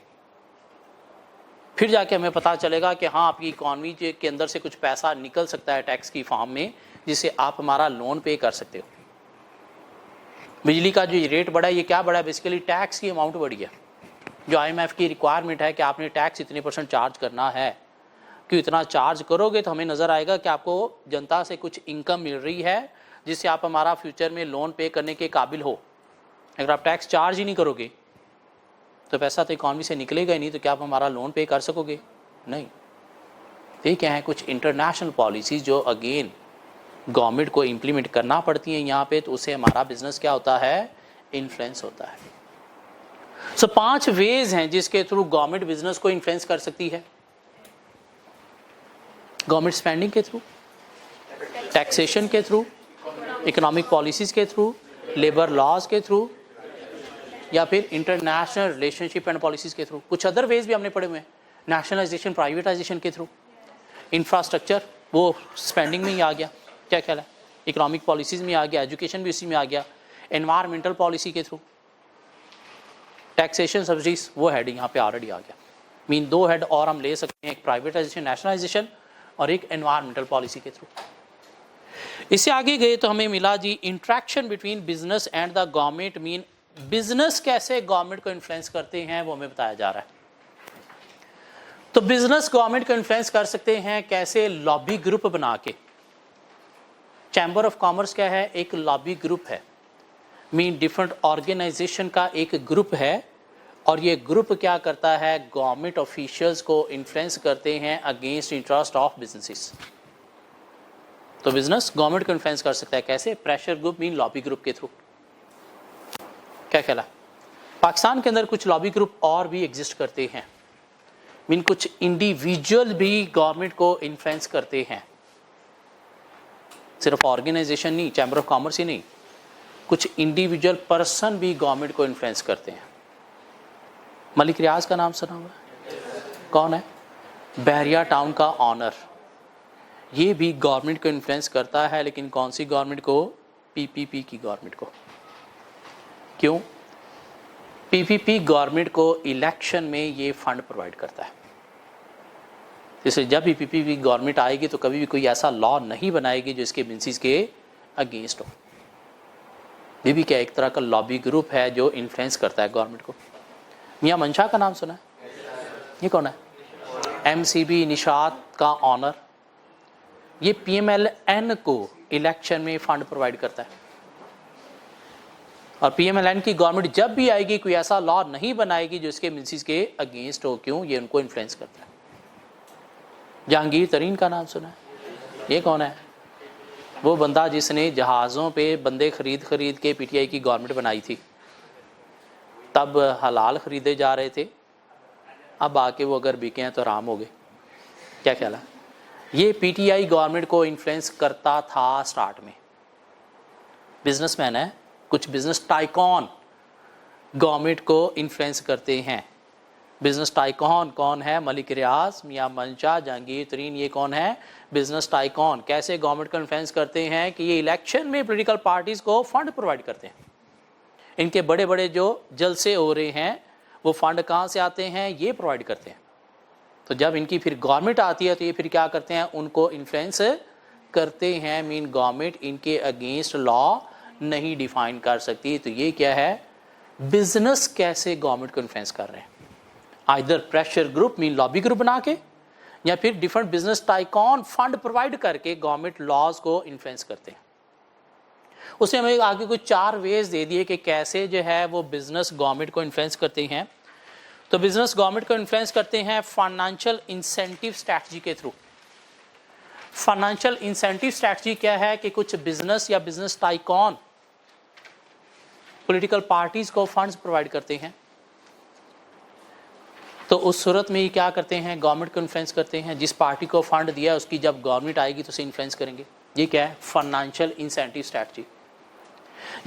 फिर जाके हमें पता चलेगा कि हाँ आपकी इकॉनमी के अंदर से कुछ पैसा निकल सकता है टैक्स की फॉर्म में, जिससे आप हमारा लोन पे कर सकते हो। बिजली का जो रेट बढ़ा है, ये क्या बढ़ा है? बेसिकली टैक्स की अमाउंट बढ़ी है। जो IMF की रिक्वायरमेंट है कि आपने टैक्स इतने % चार्ज करना है, क्यों इतना चार्ज करोगे तो हमें नज़र आएगा कि आपको जनता से कुछ इनकम मिल रही है जिससे आप हमारा फ्यूचर में लोन पे करने के काबिल हो। अगर आप टैक्स चार्ज ही नहीं करोगे तो पैसा तो इकॉनमी से निकलेगा ही नहीं, तो क्या आप हमारा लोन पे कर सकोगे? नहीं। ये क्या है? कुछ इंटरनेशनल पॉलिसीज़ जो अगेन गवर्नमेंट को इम्प्लीमेंट करना पड़ती हैं यहाँ पे, तो उससे हमारा बिजनेस क्या होता है? इन्फ्लुएंस होता है। सो 5 वेज हैं जिसके थ्रू गवर्नमेंट बिजनेस को इन्फ्लुएंस कर सकती है। गवर्नमेंट स्पेंडिंग के थ्रू, टैक्सेशन के थ्रू, इकोनॉमिक पॉलिसीज़ के थ्रू, लेबर लॉज के थ्रू, या फिर इंटरनेशनल रिलेशनशिप एंड पॉलिसीज़ के थ्रू। कुछ अदर वेज भी हमने पढ़े हुए हैं, नेशनलाइजेशन, प्राइवेटाइजेशन के थ्रू, इंफ्रास्ट्रक्चर वो स्पेंडिंग में ही आ गया, क्या ख्याल है, इकोनॉमिक पॉलिसीज़ में आ गया, एजुकेशन भी उसी में आ गया, एनवायरमेंटल पॉलिसी के थ्रू, टैक्सेशन सब्सिडीज वो हेड यहाँ पे ऑलरेडी आ गया। मीन 2 हेड और हम ले सकते हैं, एक प्राइवेटाइजेशन नेशनलाइजेशन और एक एनवायरमेंटल पॉलिसी के थ्रू। इससे आगे गए तो हमें मिला जी interaction between business and the government, mean business कैसे गवर्नमेंट को इन्फ्लुएंस करते हैं वो हमें बताया जा रहा है। तो बिजनेस गवर्नमेंट को इन्फ्लुएंस कर सकते हैं कैसे? लॉबी ग्रुप बना के। चैम्बर ऑफ कॉमर्स क्या है? एक लॉबी ग्रुप है, मीन डिफरेंट ऑर्गेनाइजेशन का एक ग्रुप है, और ये ग्रुप क्या करता है? गवर्नमेंट ऑफिशियल्स को इन्फ्लुएंस करते हैं अगेंस्ट इंटरेस्ट ऑफ बिजनेसेस। तो बिजनेस गवर्नमेंट को इन्फ्लुएंस कर सकता है कैसे? Pressure group mean lobby group के थ्रू। क्या कहला? पाकिस्तान के अंदर कुछ लॉबी ग्रुप और भी एग्जिस्ट करते हैं, मीन कुछ इंडिविजुअल भी गवर्नमेंट को इन्फ्लुएंस करते हैं। सिर्फ ऑर्गेनाइजेशन नहीं, चैम्बर ऑफ कॉमर्स ही नहीं, कुछ इंडिविजुअल पर्सन भी गवर्नमेंट को इन्फ्लुएंस करते हैं। मलिक रियाज का नाम सुना हुआ है? कौन है? बहरिया टाउन का ऑनर, ये भी गवर्नमेंट को इन्फ्लुएंस करता है, लेकिन कौन सी गवर्नमेंट को? पीपीपी की गवर्नमेंट को। क्यों? पीपीपी गवर्नमेंट को इलेक्शन में ये फंड प्रोवाइड करता है। जैसे जब भी पीपीपी गवर्नमेंट आएगी तो कभी भी कोई ऐसा लॉ नहीं बनाएगी जो इसके बेसिस के अगेंस्ट हो। ये भी क्या एक तरह का लॉबी ग्रुप है जो इन्फ्लुएंस करता है गवर्नमेंट को। मियां मंशा का नाम सुना है? ये कौन है? एमसीबी निशात का ऑनर, ये पीएमएलएन को इलेक्शन में फंड प्रोवाइड करता है। और पीएमएलएन की गवर्नमेंट जब भी आएगी कोई ऐसा लॉ नहीं बनाएगी जो इसके मिसिस के अगेंस्ट हो। क्यों? ये उनको इन्फ्लुएंस करता है। जहांगीर तरीन का नाम सुना है? ये कौन है? वो बंदा जिसने जहाज़ों पे बंदे खरीद के पीटीआई की गवर्नमेंट बनाई थी। तब हलाल खरीदे जा रहे थे, अब आके वो अगर बिके हैं तो आराम हो गए। क्या ख्याल है? ये पीटीआई गवर्नमेंट को इन्फ्लुएंस करता था स्टार्ट में। बिजनेसमैन है, कुछ बिजनेस टाइकॉन गवर्नमेंट को इन्फ्लुएंस करते हैं। बिजनेस टाइकॉन कौन है? मलिक रियाज, मियां मंशा, जहांगीर तरीन, ये कौन है? Business tycoon. कैसे गवर्नमेंट को इन्फ्लुएंस करते हैं कि ये इलेक्शन में पॉलिटिकल पार्टीज को फंड प्रोवाइड करते हैं। इनके बड़े बड़े जो जलसे हो रहे हैं वो फंड कहाँ से आते हैं? ये प्रोवाइड करते हैं। तो जब इनकी फिर गवर्नमेंट आती है तो ये फिर क्या करते हैं? उनको इन्फ्लुएंस करते हैं। मीन गवर्नमेंट इनके अगेंस्ट लॉ नहीं डिफाइन कर सकती। तो ये क्या है? बिजनेस कैसे गवर्नमेंट को इन्फ्लुएंस कर रहे हैं? Either pressure group mean lobby group बना के, या फिर different business tycoon fund provide करके गवर्नमेंट लॉज को इन्फ्लुएंस करते हैं। उसने हमें आगे कुछ 4 वेज दे दिए कि कैसे जो है वो बिजनेस गवर्नमेंट को इन्फ्लुएंस करते हैं। तो बिजनेस गवर्नमेंट को इन्फ्लुएंस करते हैं फाइनेंशियल इंसेंटिव स्ट्रैटेजी के थ्रू। फाइनेंशियल इंसेंटिव स्ट्रैटेजी क्या है? कि कुछ बिजनेस या बिजनेस टाइकॉन पॉलिटिकल पार्टीज को फंड्स प्रोवाइड करते हैं। तो उस सूरत में ये क्या करते हैं? गवर्नमेंट को इन्फ्लुएंस करते हैं। जिस पार्टी को फंड दिया उसकी जब गवर्नमेंट आएगी तो उसे इन्फ्लुएंस करेंगे। ये क्या है? Financial incentive strategy.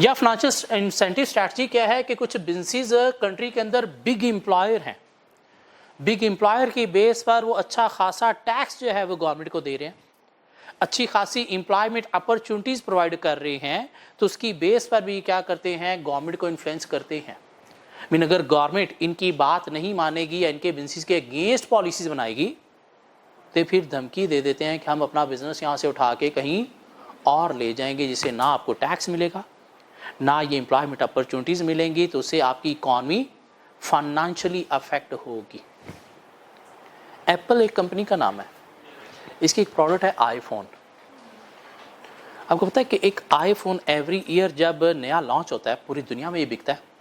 या फाइनेंशियल इंसेंटिव स्ट्रैटेजी क्या है? कि कुछ बिजनेस कंट्री के अंदर बिग एम्प्लॉयर हैं, बिग एम्प्लॉयर की बेस पर वो अच्छा खासा टैक्स जो है वो गवर्नमेंट को दे रहे हैं, अच्छी खासी एम्प्लॉयमेंट अपॉर्चुनिटीज प्रोवाइड कर रहे हैं। तो उसकी बेस पर भी क्या करते हैं? गवर्नमेंट को इन्फ्लुएंस करते हैं। मीन अगर गवर्नमेंट इनकी बात नहीं मानेगी या इनके बिजनेस के अगेंस्ट पॉलिसीज बनाएगी तो फिर धमकी दे देते हैं कि हम अपना बिजनेस यहाँ से उठा के कहीं और ले जाएंगे, जिससे ना आपको टैक्स मिलेगा ना ये एम्प्लॉयमेंट अपॉर्चुनिटीज मिलेंगी, तो उससे आपकी इकॉनमी फाइनेंशियली अफेक्ट होगी। एप्पल एक कंपनी का नाम है, इसकी एक प्रोडक्ट है आईफोन। आपको पता है कि एक आईफोन एवरी ईयर जब नया लॉन्च होता है पूरी दुनिया में ये बिकता है।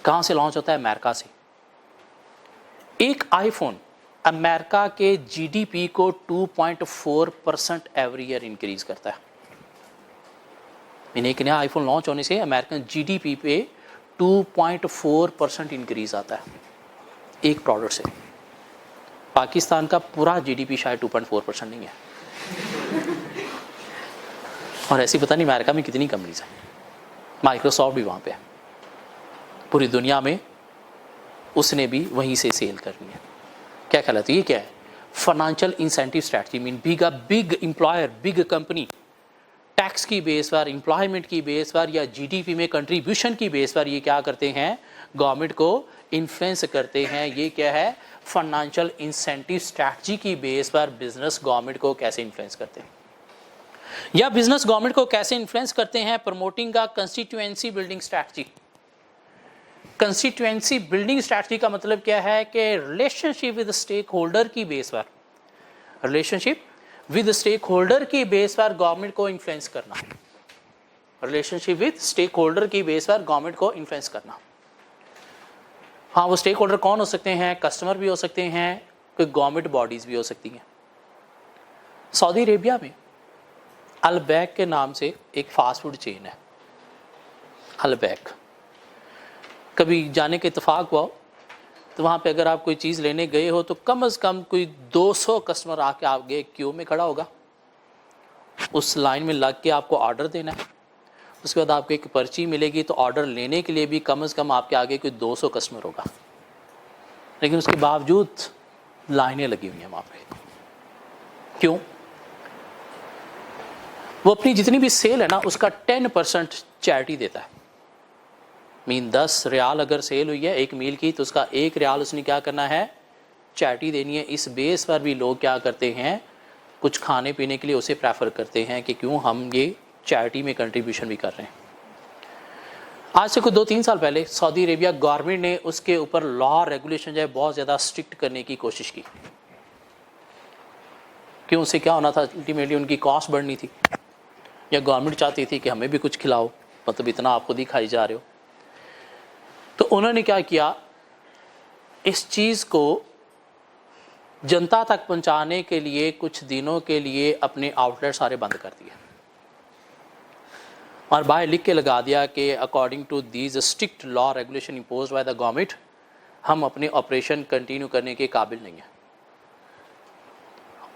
कहाँ से लॉन्च होता है? अमेरिका से। एक आईफोन अमेरिका के जीडीपी को 2.4% एवरी ईयर इंक्रीज करता है। एक नया आईफोन लॉन्च होने से अमेरिकन जीडीपी पे 2.4% इंक्रीज आता है एक प्रोडक्ट से। पाकिस्तान का पूरा जीडीपी शायद 2.4% नहीं है। और ऐसी पता नहीं अमेरिका में कितनी कंपनीज है। माइक्रोसॉफ्ट भी वहाँ पे है। पूरी दुनिया में उसने भी वहीं से सेल करनी है। क्या ख्याल है? तो ये क्या है? Financial incentive strategy. Mean big employer, big company tax की बेस पर, एम्प्लॉयमेंट की बेस पर या जीडीपी में कंट्रीब्यूशन की बेस पर ये क्या करते हैं? गवर्नमेंट को इन्फ्लुएंस करते हैं। ये क्या है? फाइनेंशियल इंसेंटिव स्ट्रैटेजी की बेस पर बिजनेस गवर्नमेंट को कैसे इन्फ्लुएंस करते हैं, या बिजनेस गवर्नमेंट को कैसे इन्फ्लुएंस करते हैं? प्रमोटिंग का constituency building strategy. Constituency building strategy का मतलब क्या है? कि रिलेशनशिप विद स्टेक होल्डर की बेस पर, रिलेशनशिप विद स्टेक होल्डर की बेस पर गवर्नमेंट को इन्फ्लुएंस करना। रिलेशनशिप विद स्टेक होल्डर की बेस पर गवर्नमेंट को इन्फ्लुएंस करना। हाँ, वो स्टेक होल्डर कौन हो सकते हैं? कस्टमर भी हो सकते हैं, कोई गवर्नमेंट बॉडीज भी हो सकती हैं। सऊदी अरेबिया में अलबैक के नाम से एक फास्ट फूड चेन है, अलबैक। कभी जाने का इत्तेफाक हुआ तो वहाँ पे अगर आप कोई चीज़ लेने गए हो तो कम से कम कोई 200 कस्टमर आके आगे क्यू में खड़ा होगा। उस लाइन में लग के आपको ऑर्डर देना है। उसके बाद आपको एक पर्ची मिलेगी, तो ऑर्डर लेने के लिए भी कम से कम आपके आगे कोई 200 कस्टमर होगा, लेकिन उसके बावजूद लाइनें लगी हुई हैं वहाँ पे। क्यों? वो अपनी जितनी भी सेल है ना उसका 10% चैरिटी देता है। मीन 10 रियाल अगर सेल हुई है एक मील की, तो उसका 1 रियाल उसने क्या करना है, चैरिटी देनी है। इस बेस पर भी लोग क्या करते हैं, कुछ खाने पीने के लिए उसे प्रेफर करते हैं कि क्यों हम ये चैरिटी में कंट्रीब्यूशन भी कर रहे हैं। आज से कुछ 2-3 साल पहले सऊदी अरेबिया गवर्नमेंट ने उसके ऊपर लॉ रेगुलेशन जो है बहुत ज़्यादा स्ट्रिक्ट करने की कोशिश की। क्यों? उससे क्या होना था, अल्टीमेटली उनकी कॉस्ट बढ़नी थी, या गवर्नमेंट चाहती थी कि हमें भी कुछ खिलाओ, मतलब इतना आप खुद ही खाई जा रहे हो। तो उन्होंने क्या किया, इस चीज़ को जनता तक पहुंचाने के लिए कुछ दिनों के लिए अपने आउटलेट सारे बंद कर दिए और बाहर लिख के लगा दिया कि according to these strict law regulation imposed by the government, हम अपने ऑपरेशन कंटिन्यू करने के काबिल नहीं हैं।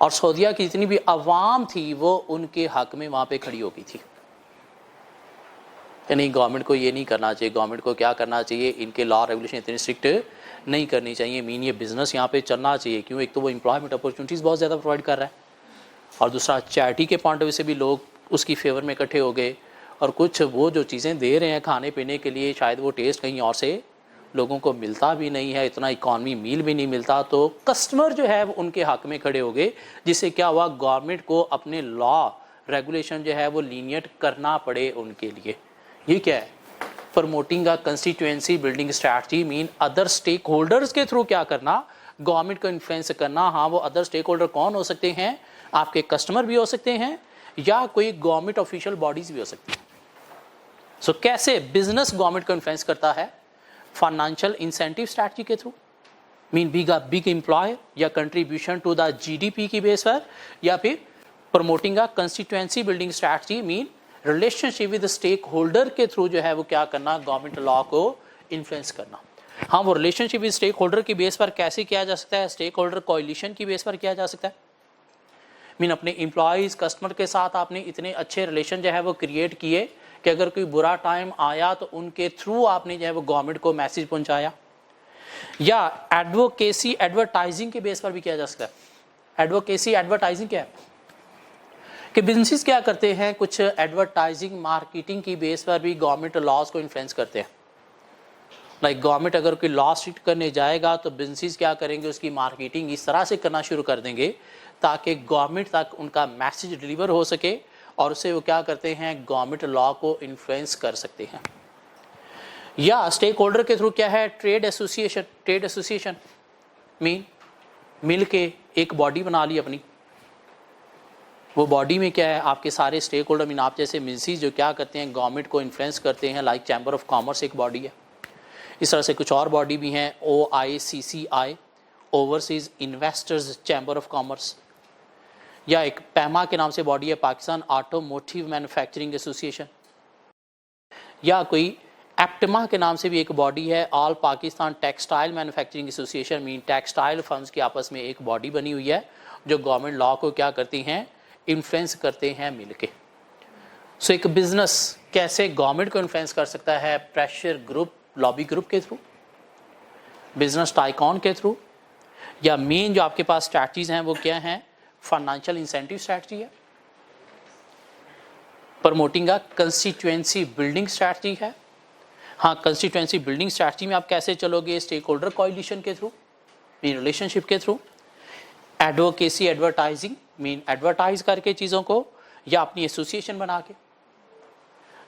और सऊदीया की जितनी भी अवाम थी वो उनके हक में वहाँ पे खड़ी हो गई थी कि नहीं, गवर्नमेंट को ये नहीं करना चाहिए, गवर्नमेंट को क्या करना चाहिए, इनके लॉ रेगुलेशन इतनी स्ट्रिक्ट नहीं करनी चाहिए। मीन ये बिज़नेस यहाँ पे चलना चाहिए। क्यों? एक तो वो एम्प्लॉयमेंट अपॉर्चुनिटीज़ बहुत ज़्यादा प्रोवाइड कर रहा है, और दूसरा चैरिटी के पॉइंट ऑफ व्यू से भी लोग उसकी फेवर में इकट्ठे हो गए। और कुछ वो जो चीज़ें दे रहे हैं खाने पीने के लिए, शायद वो टेस्ट कहीं और से लोगों को मिलता भी नहीं है, इतना इकॉनमी मील भी नहीं मिलता। तो कस्टमर जो है वो उनके हक में खड़े हो गए, जिससे क्या हुआ, गवर्नमेंट को अपने लॉ रेगुलेशन जो है वो लीनियट करना पड़े उनके लिए। ये क्या है, promoting a constituency building strategy, mean other stakeholders के थ्रू क्या करना, गवर्नमेंट को इन्फ्लुएंस करना। हाँ, वो अदर स्टेक होल्डर कौन हो सकते हैं, आपके कस्टमर भी हो सकते हैं या कोई गवर्नमेंट ऑफिशियल बॉडीज भी हो सकती हैं। सो कैसे बिजनेस गवर्नमेंट को इन्फ्लुएंस करता है, फाइनेंशियल इंसेंटिव स्ट्रैटेजी के थ्रू, मीन बिग एम्प्लॉय या कंट्रीब्यूशन टू द जीडीपी की बेस पर, या फिर promoting a constituency building strategy, mean relationship with stakeholder के थ्रू जो है वो क्या करना, गवर्नमेंट लॉ को इन्फ्लुएंस करना। हाँ, वो रिलेशनशिप विद स्टेक होल्डर की बेस पर कैसे किया जा सकता है, स्टेक होल्डर कोalition की बेस पर किया जा सकता है। मीन अपने एम्प्लॉयज़ कस्टमर के साथ आपने इतने अच्छे रिलेशन जो है वो क्रिएट किए कि अगर कोई बुरा टाइम आया तो उनके थ्रू आपने जो है वो गवर्नमेंट को मैसेज पहुंचाया। या एडवोकेसी एडवर्टाइजिंग के बेस पर भी किया जा सकता है। एडवोकेसी एडवर्टाइजिंग क्या है कि बिजनेस क्या करते हैं, कुछ एडवर्टाइजिंग मार्केटिंग की बेस पर भी गवर्नमेंट लॉज को इन्फ्लुएंस करते हैं। लाइक गवर्नमेंट अगर कोई लॉ स्ट्रिक्ट करने जाएगा तो बिजनेस क्या करेंगे, उसकी मार्केटिंग इस तरह से करना शुरू कर देंगे ताकि गवर्नमेंट तक उनका मैसेज डिलीवर हो सके, और उससे वो क्या करते हैं, गवर्नमेंट लॉ को इन्फ्लुएंस कर सकते हैं। या स्टेक होल्डर के थ्रू क्या है, ट्रेड एसोसिएशन मीन मिल के एक बॉडी बना ली अपनी। वो बॉडी में क्या है, आपके सारे स्टेक होल्डर मीन आप जैसे मिनिस्ट्रीज जो क्या करते हैं, गवर्नमेंट को इन्फ्लुएंस करते हैं। लाइक चैम्बर ऑफ कॉमर्स एक बॉडी है, इस तरह से कुछ और बॉडी भी हैं, OICCI overseas investors chamber of commerce, या एक पैमा के नाम से बॉडी है, पाकिस्तान ऑटोमोटिव मैन्युफैक्चरिंग एसोसिएशन, या कोई एप्टमा के नाम से भी एक बॉडी है, all Pakistan textile manufacturing association, mean textile firms की आपस में एक बॉडी बनी हुई है जो गवर्नमेंट लॉ को क्या करती हैं, इन्फ्लुएंस करते हैं मिलके। सो एक बिजनेस कैसे गवर्नमेंट को इन्फ्लुएंस कर सकता है, प्रेशर ग्रुप, लॉबी ग्रुप के थ्रू, बिजनेस टाइकॉन के थ्रू, या मेन जो आपके पास स्ट्रैटेजीज हैं वो क्या हैं, फाइनेंशियल इंसेंटिव स्ट्रैटेजी है, promoting a constituency building strategy है। हाँ, कंस्टिट्यूएंसी बिल्डिंग स्ट्रैटेजी में आप कैसे चलोगे, स्टेक होल्डर कोalition के थ्रू, मीन रिलेशनशिप के through, advocacy advertising mean advertise करके चीज़ों को, या अपनी एसोसिएशन बना के।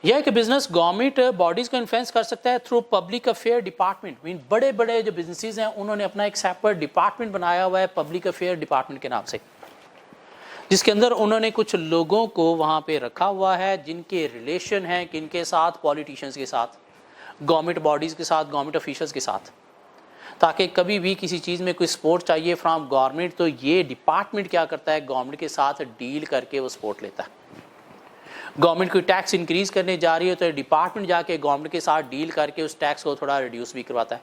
यह कि बिजनेस गवर्नमेंट बॉडीज को इन्फ्लुएंस कर सकता है through public affair department, mean बड़े बड़े जो बिजनेसेस हैं उन्होंने अपना एक सेपरेट डिपार्टमेंट बनाया हुआ है पब्लिक अफेयर डिपार्टमेंट के नाम से, जिसके अंदर उन्होंने कुछ लोगों को वहाँ पे रखा हुआ है जिनके रिलेशन हैं किनके साथ, पॉलिटिशियंस के साथ, गवर्नमेंट बॉडीज़ के साथ, गवर्नमेंट ऑफिशियल्स के साथ, ताकि कभी भी किसी चीज़ में कोई सपोर्ट चाहिए फ्रॉम गवर्नमेंट तो ये डिपार्टमेंट क्या करता है, गवर्नमेंट के साथ डील करके वो सपोर्ट लेता है। गवर्नमेंट कोई टैक्स इंक्रीज़ करने जा रही है तो डिपार्टमेंट जाके गवर्नमेंट के साथ डील करके उस टैक्स को थोड़ा रिड्यूस भी करवाता है।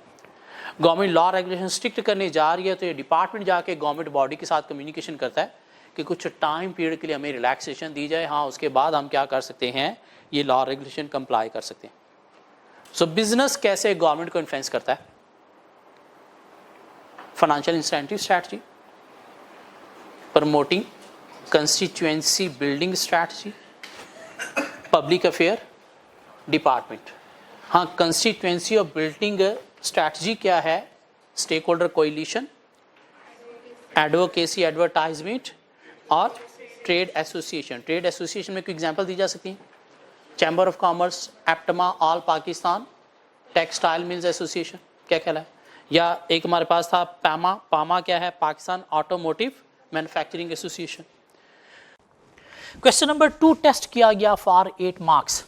गवर्नमेंट लॉ रेगुलेशन स्ट्रिक्ट करने जा रही है तो ये डिपार्टमेंट जाके गवर्नमेंट बॉडी के साथ कम्युनिकेशन करता है कि कुछ टाइम पीरियड के लिए हमें रिलैक्सेशन दी जाए, हाँ उसके बाद हम क्या कर सकते हैं, ये लॉ रेगुलेशन कंप्लाई कर सकते हैं। सो बिजनेस कैसे गवर्नमेंट को इन्फ्लुएंस करता है? Financial incentive strategy, promoting constituency building strategy, public affair department. हाँ, कंस्टिट्यूएंसी और बिल्डिंग स्ट्रैटेजी क्या है? Stakeholder coalition, advocacy advertisement और ट्रेड एसोसिएशन। ट्रेड एसोसिएशन में कोई एग्जांपल दी जा सकती है? Chamber of commerce, APTMA, all Pakistan textile mills association, क्या ख्याल है? या एक हमारे पास था पामा, पामा क्या है? Pakistan automotive manufacturing association. Question number 2 test किया गया फॉर 8 मार्क्स,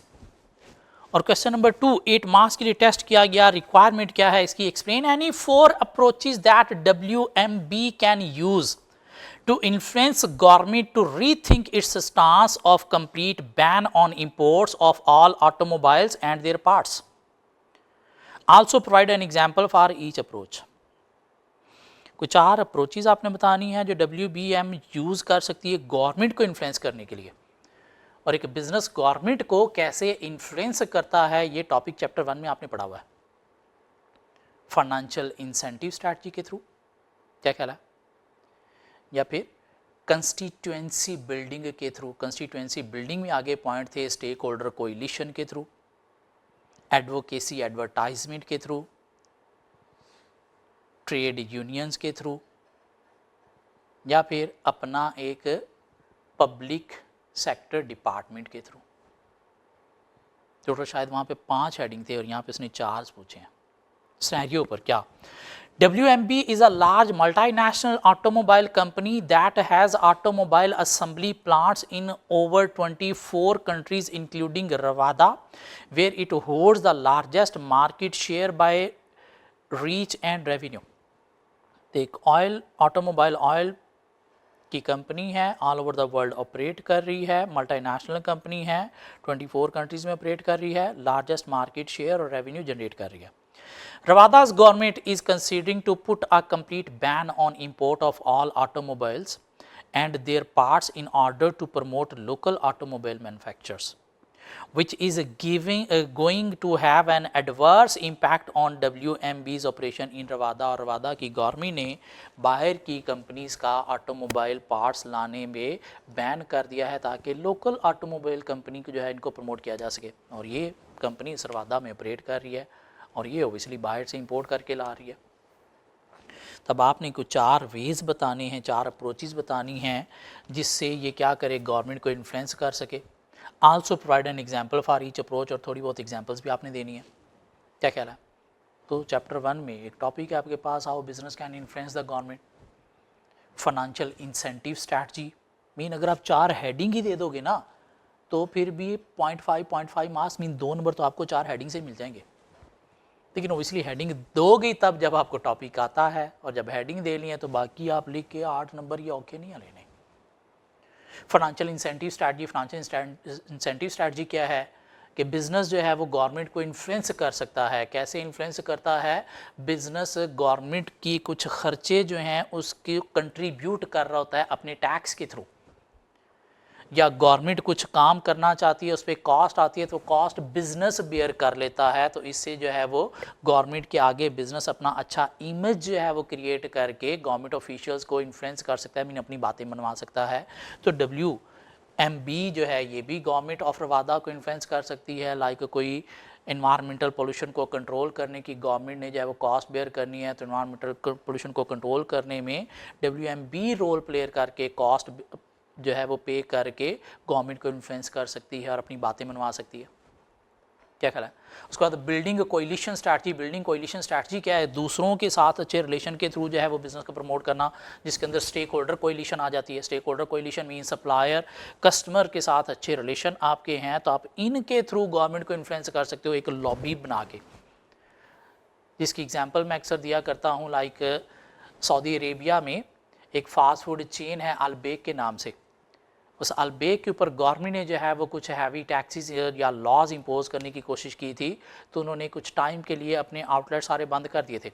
और क्वेश्चन नंबर 2 8 मार्क्स के लिए टेस्ट किया गया। रिक्वायरमेंट क्या है इसकी? Explain any 4 approaches that WMB can use to influence government to rethink its stance of complete ban on imports of all automobiles and their parts. Also provide an example for each approach. कुछ 4 approaches आपने बतानी है जो WBM use कर सकती है government को influence करने के लिए, और एक बिजनेस गवर्नमेंट को कैसे इन्फ्लुएंस करता है, ये टॉपिक चैप्टर 1 में आपने पढ़ा हुआ है। फाइनेंशियल इंसेंटिव स्ट्रैटेजी के थ्रू, क्या ख्याल है? या फिर कंस्टिट्यूएंसी बिल्डिंग के थ्रू। कंस्टिट्यूएंसी बिल्डिंग में आगे पॉइंट थे स्टेक होल्डर कोलिशन के थ्रू, एडवोकेसी एडवर्टाइजमेंट के थ्रू, ट्रेड यूनियंस के थ्रू, या फिर अपना एक पब्लिक सेक्टर डिपार्टमेंट के थ्रू। टोटल शायद वहाँ पे 5 हेडिंग थे और यहाँ पे इसने 4 पूछे हैं। सिनेरियो पर क्या? WMB is a large multinational automobile company that has automobile assembly plants in over 24 countries including Rwanda, where it holds the largest market share by reach and revenue. एक ऑटोमोबाइल ऑयल की company है, all over the world operate कर रही है, multinational company है, 24 countries में operate कर रही है, लार्जेस्ट मार्केट शेयर और रेवेन्यू जनरेट कर रही है। Rwada's government is considering to put a complete ban on import of all automobiles and their parts in order to promote local automobile manufacturers, which is going to have an adverse impact on WMB's operation in Rwanda। और Rabada की government ने बाहर की companies का automobile parts लाने में ban कर दिया है ताकि लोकल ऑटोमोबाइल कंपनी को जो है इनको प्रमोट किया जा सके। और ये कंपनी रवादा में ऑपरेट कर रही है और ये ओबियसली बाहर से इंपोर्ट करके ला रही है। तब आपने कुछ 4 वेज बताने हैं, 4 अप्रोचेस बतानी हैं जिससे ये क्या करे, गवर्नमेंट को इन्फ्लुएंस कर सके। Also provide an example for each approach, और थोड़ी बहुत एग्जांपल्स भी आपने देनी है। क्या ख्याल है? तो चैप्टर 1 में एक टॉपिक है आपके पास, how business can influence the government. Financial incentive strategy mean अगर आप 4 हेडिंग ही दे दोगे ना तो फिर भी 0.5 मार्क्स मीन 2 नंबर तो आपको 4 हेडिंग से मिल जाएंगे। लेकिन ओबियसली हेडिंग दोगे तब जब आपको टॉपिक आता है, और जब हेडिंग दे ली है तो बाकी आप लिख के 8 नंबर ये औखे नहीं लेने। Financial incentive strategy, financial incentive strategy क्या है कि बिजनेस जो है वो गवर्नमेंट को इन्फ्लुएंस कर सकता है। कैसे इन्फ्लुएंस करता है? बिजनेस गवर्नमेंट की कुछ खर्चे जो हैं उसकी कंट्रीब्यूट कर रहा होता है अपने टैक्स के थ्रू, या गवर्नमेंट कुछ काम करना चाहती है उस पर कॉस्ट आती है तो कॉस्ट बिजनेस बेयर कर लेता है। तो इससे जो है वो गवर्नमेंट के आगे बिजनेस अपना अच्छा इमेज जो है वो क्रिएट करके गवर्नमेंट ऑफिशियल्स को इन्फ्लुएंस कर सकता है, मीन अपनी बातें मनवा सकता है। तो WMB जो है ये भी गवर्नमेंट ऑफ रवादा को इन्फ्लुएंस कर सकती है। लाइक कोई इन्वायरमेंटल पोल्यूशन को कंट्रोल करने की गवर्नमेंट ने जो है वो कॉस्ट बेयर करनी है, तो इन्वायरमेंटल पोल्यूशन को कंट्रोल करने में WMB रोल प्लेयर करके कॉस्ट जो है वो पे करके गवर्नमेंट को इन्फ्लुएंस कर सकती है और अपनी बातें मनवा सकती है। क्या ख्याल है? उसके बाद building coalition strategy. Building coalition strategy क्या है? दूसरों के साथ अच्छे रिलेशन के थ्रू जो है वो बिजनेस को प्रमोट करना, जिसके अंदर स्टेक होल्डर कोलिशन आ जाती है। Stakeholder coalition mean supplier customer के साथ अच्छे रिलेशन आपके हैं तो आप इनके थ्रू गवर्नमेंट को इन्फ्लुएंस कर सकते हो एक लॉबी बना के, जिसकी एग्जाम्पल मैं अक्सर दिया करता हूँ। लाइक सऊदी अरेबिया में एक फास्ट फूड चेन है अलबेक के नाम से। उस अलबेक के ऊपर गवर्नमेंट ने जो है वो कुछ हैवी टैक्सेस या लॉज इम्पोज करने की कोशिश की थी, तो उन्होंने कुछ टाइम के लिए अपने आउटलेट सारे बंद कर दिए थे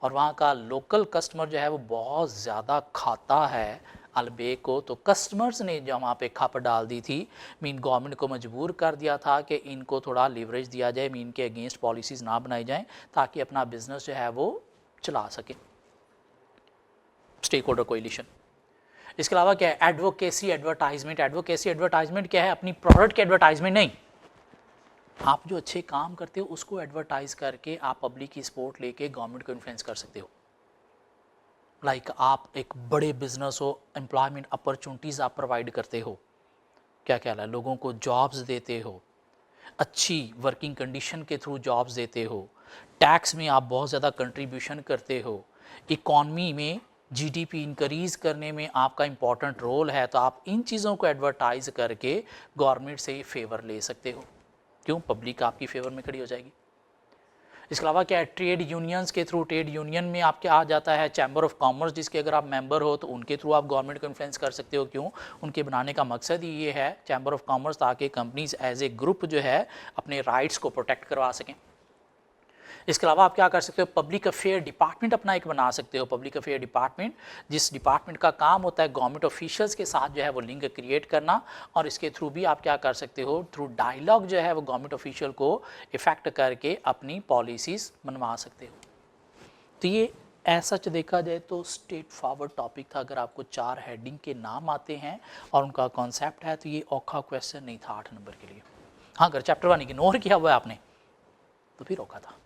और वहाँ का लोकल कस्टमर जो है वो बहुत ज़्यादा खाता है अलबेक को, तो कस्टमर्स ने जो वहाँ पे खप डाल दी थी, मीन गवर्नमेंट को मजबूर कर दिया था कि इनको थोड़ा लीवरेज दिया जाए, मीन के अगेंस्ट पॉलिसीज़ ना बनाई जाएं ताकि अपना बिजनेस जो है वो चला सके। Stakeholder coalition. इसके अलावा क्या है, एडवोकेसी एडवर्टाइजमेंट। एडवोकेसी एडवर्टाइजमेंट क्या है, अपनी प्रोडक्ट की एडवर्टाइजमेंट नहीं, आप जो अच्छे काम करते हो उसको एडवर्टाइज करके आप पब्लिक की सपोर्ट लेके गवर्नमेंट को इन्फ्लुएंस कर सकते हो। लाइक आप एक बड़े बिजनेस हो, एम्प्लॉयमेंट अपॉर्चुनिटीज़ आप प्रोवाइड करते हो, क्या क्या है, लोगों को जॉब्स देते हो, अच्छी वर्किंग कंडीशन के थ्रू जॉब्स देते हो, टैक्स में आप बहुत ज़्यादा कंट्रीब्यूशन करते हो, इकॉनमी में जीडीपी इंक्रीज करने में आपका इंपॉर्टेंट रोल है, तो आप इन चीज़ों को एडवर्टाइज करके गवर्नमेंट से फेवर ले सकते हो। क्यों? पब्लिक आपकी फेवर में खड़ी हो जाएगी। इसके अलावा क्या है, ट्रेड यूनियंस के थ्रू, ट्रेड यूनियन में आप क्या आ जाता है, चैम्बर ऑफ कॉमर्स, जिसके अगर आप मेंबर हो तो उनके थ्रू आप गवर्नमेंट को इन्फ्लुएंस कर सकते हो। क्यों? उनके बनाने का मकसद ही ये है, चैम्बर ऑफ कॉमर्स, ताकि कंपनीज एज ए ग्रुप जो है अपने राइट्स को प्रोटेक्ट करवा सकें। इसके अलावा आप क्या कर सकते हो, पब्लिक अफेयर डिपार्टमेंट अपना एक बना सकते हो। पब्लिक अफेयर डिपार्टमेंट, जिस डिपार्टमेंट का काम होता है गवर्नमेंट ऑफिशियल्स के साथ जो है वो लिंक क्रिएट करना, और इसके थ्रू भी आप क्या कर सकते हो, थ्रू डायलॉग जो है वो गवर्नमेंट ऑफिशियल को इफेक्ट करके अपनी पॉलिसीज़ बनवा सकते हो। तो ये ऐसा देखा जाए तो स्ट्रेट फॉरवर्ड टॉपिक था। अगर आपको 4 हेडिंग के नाम आते हैं और उनका कॉन्सेप्ट है तो ये औखा क्वेश्चन नहीं था 8 नंबर के लिए। हाँ, अगर चैप्टर 1 इग्नोर किया हुआ है आपने तो फिर औखा था।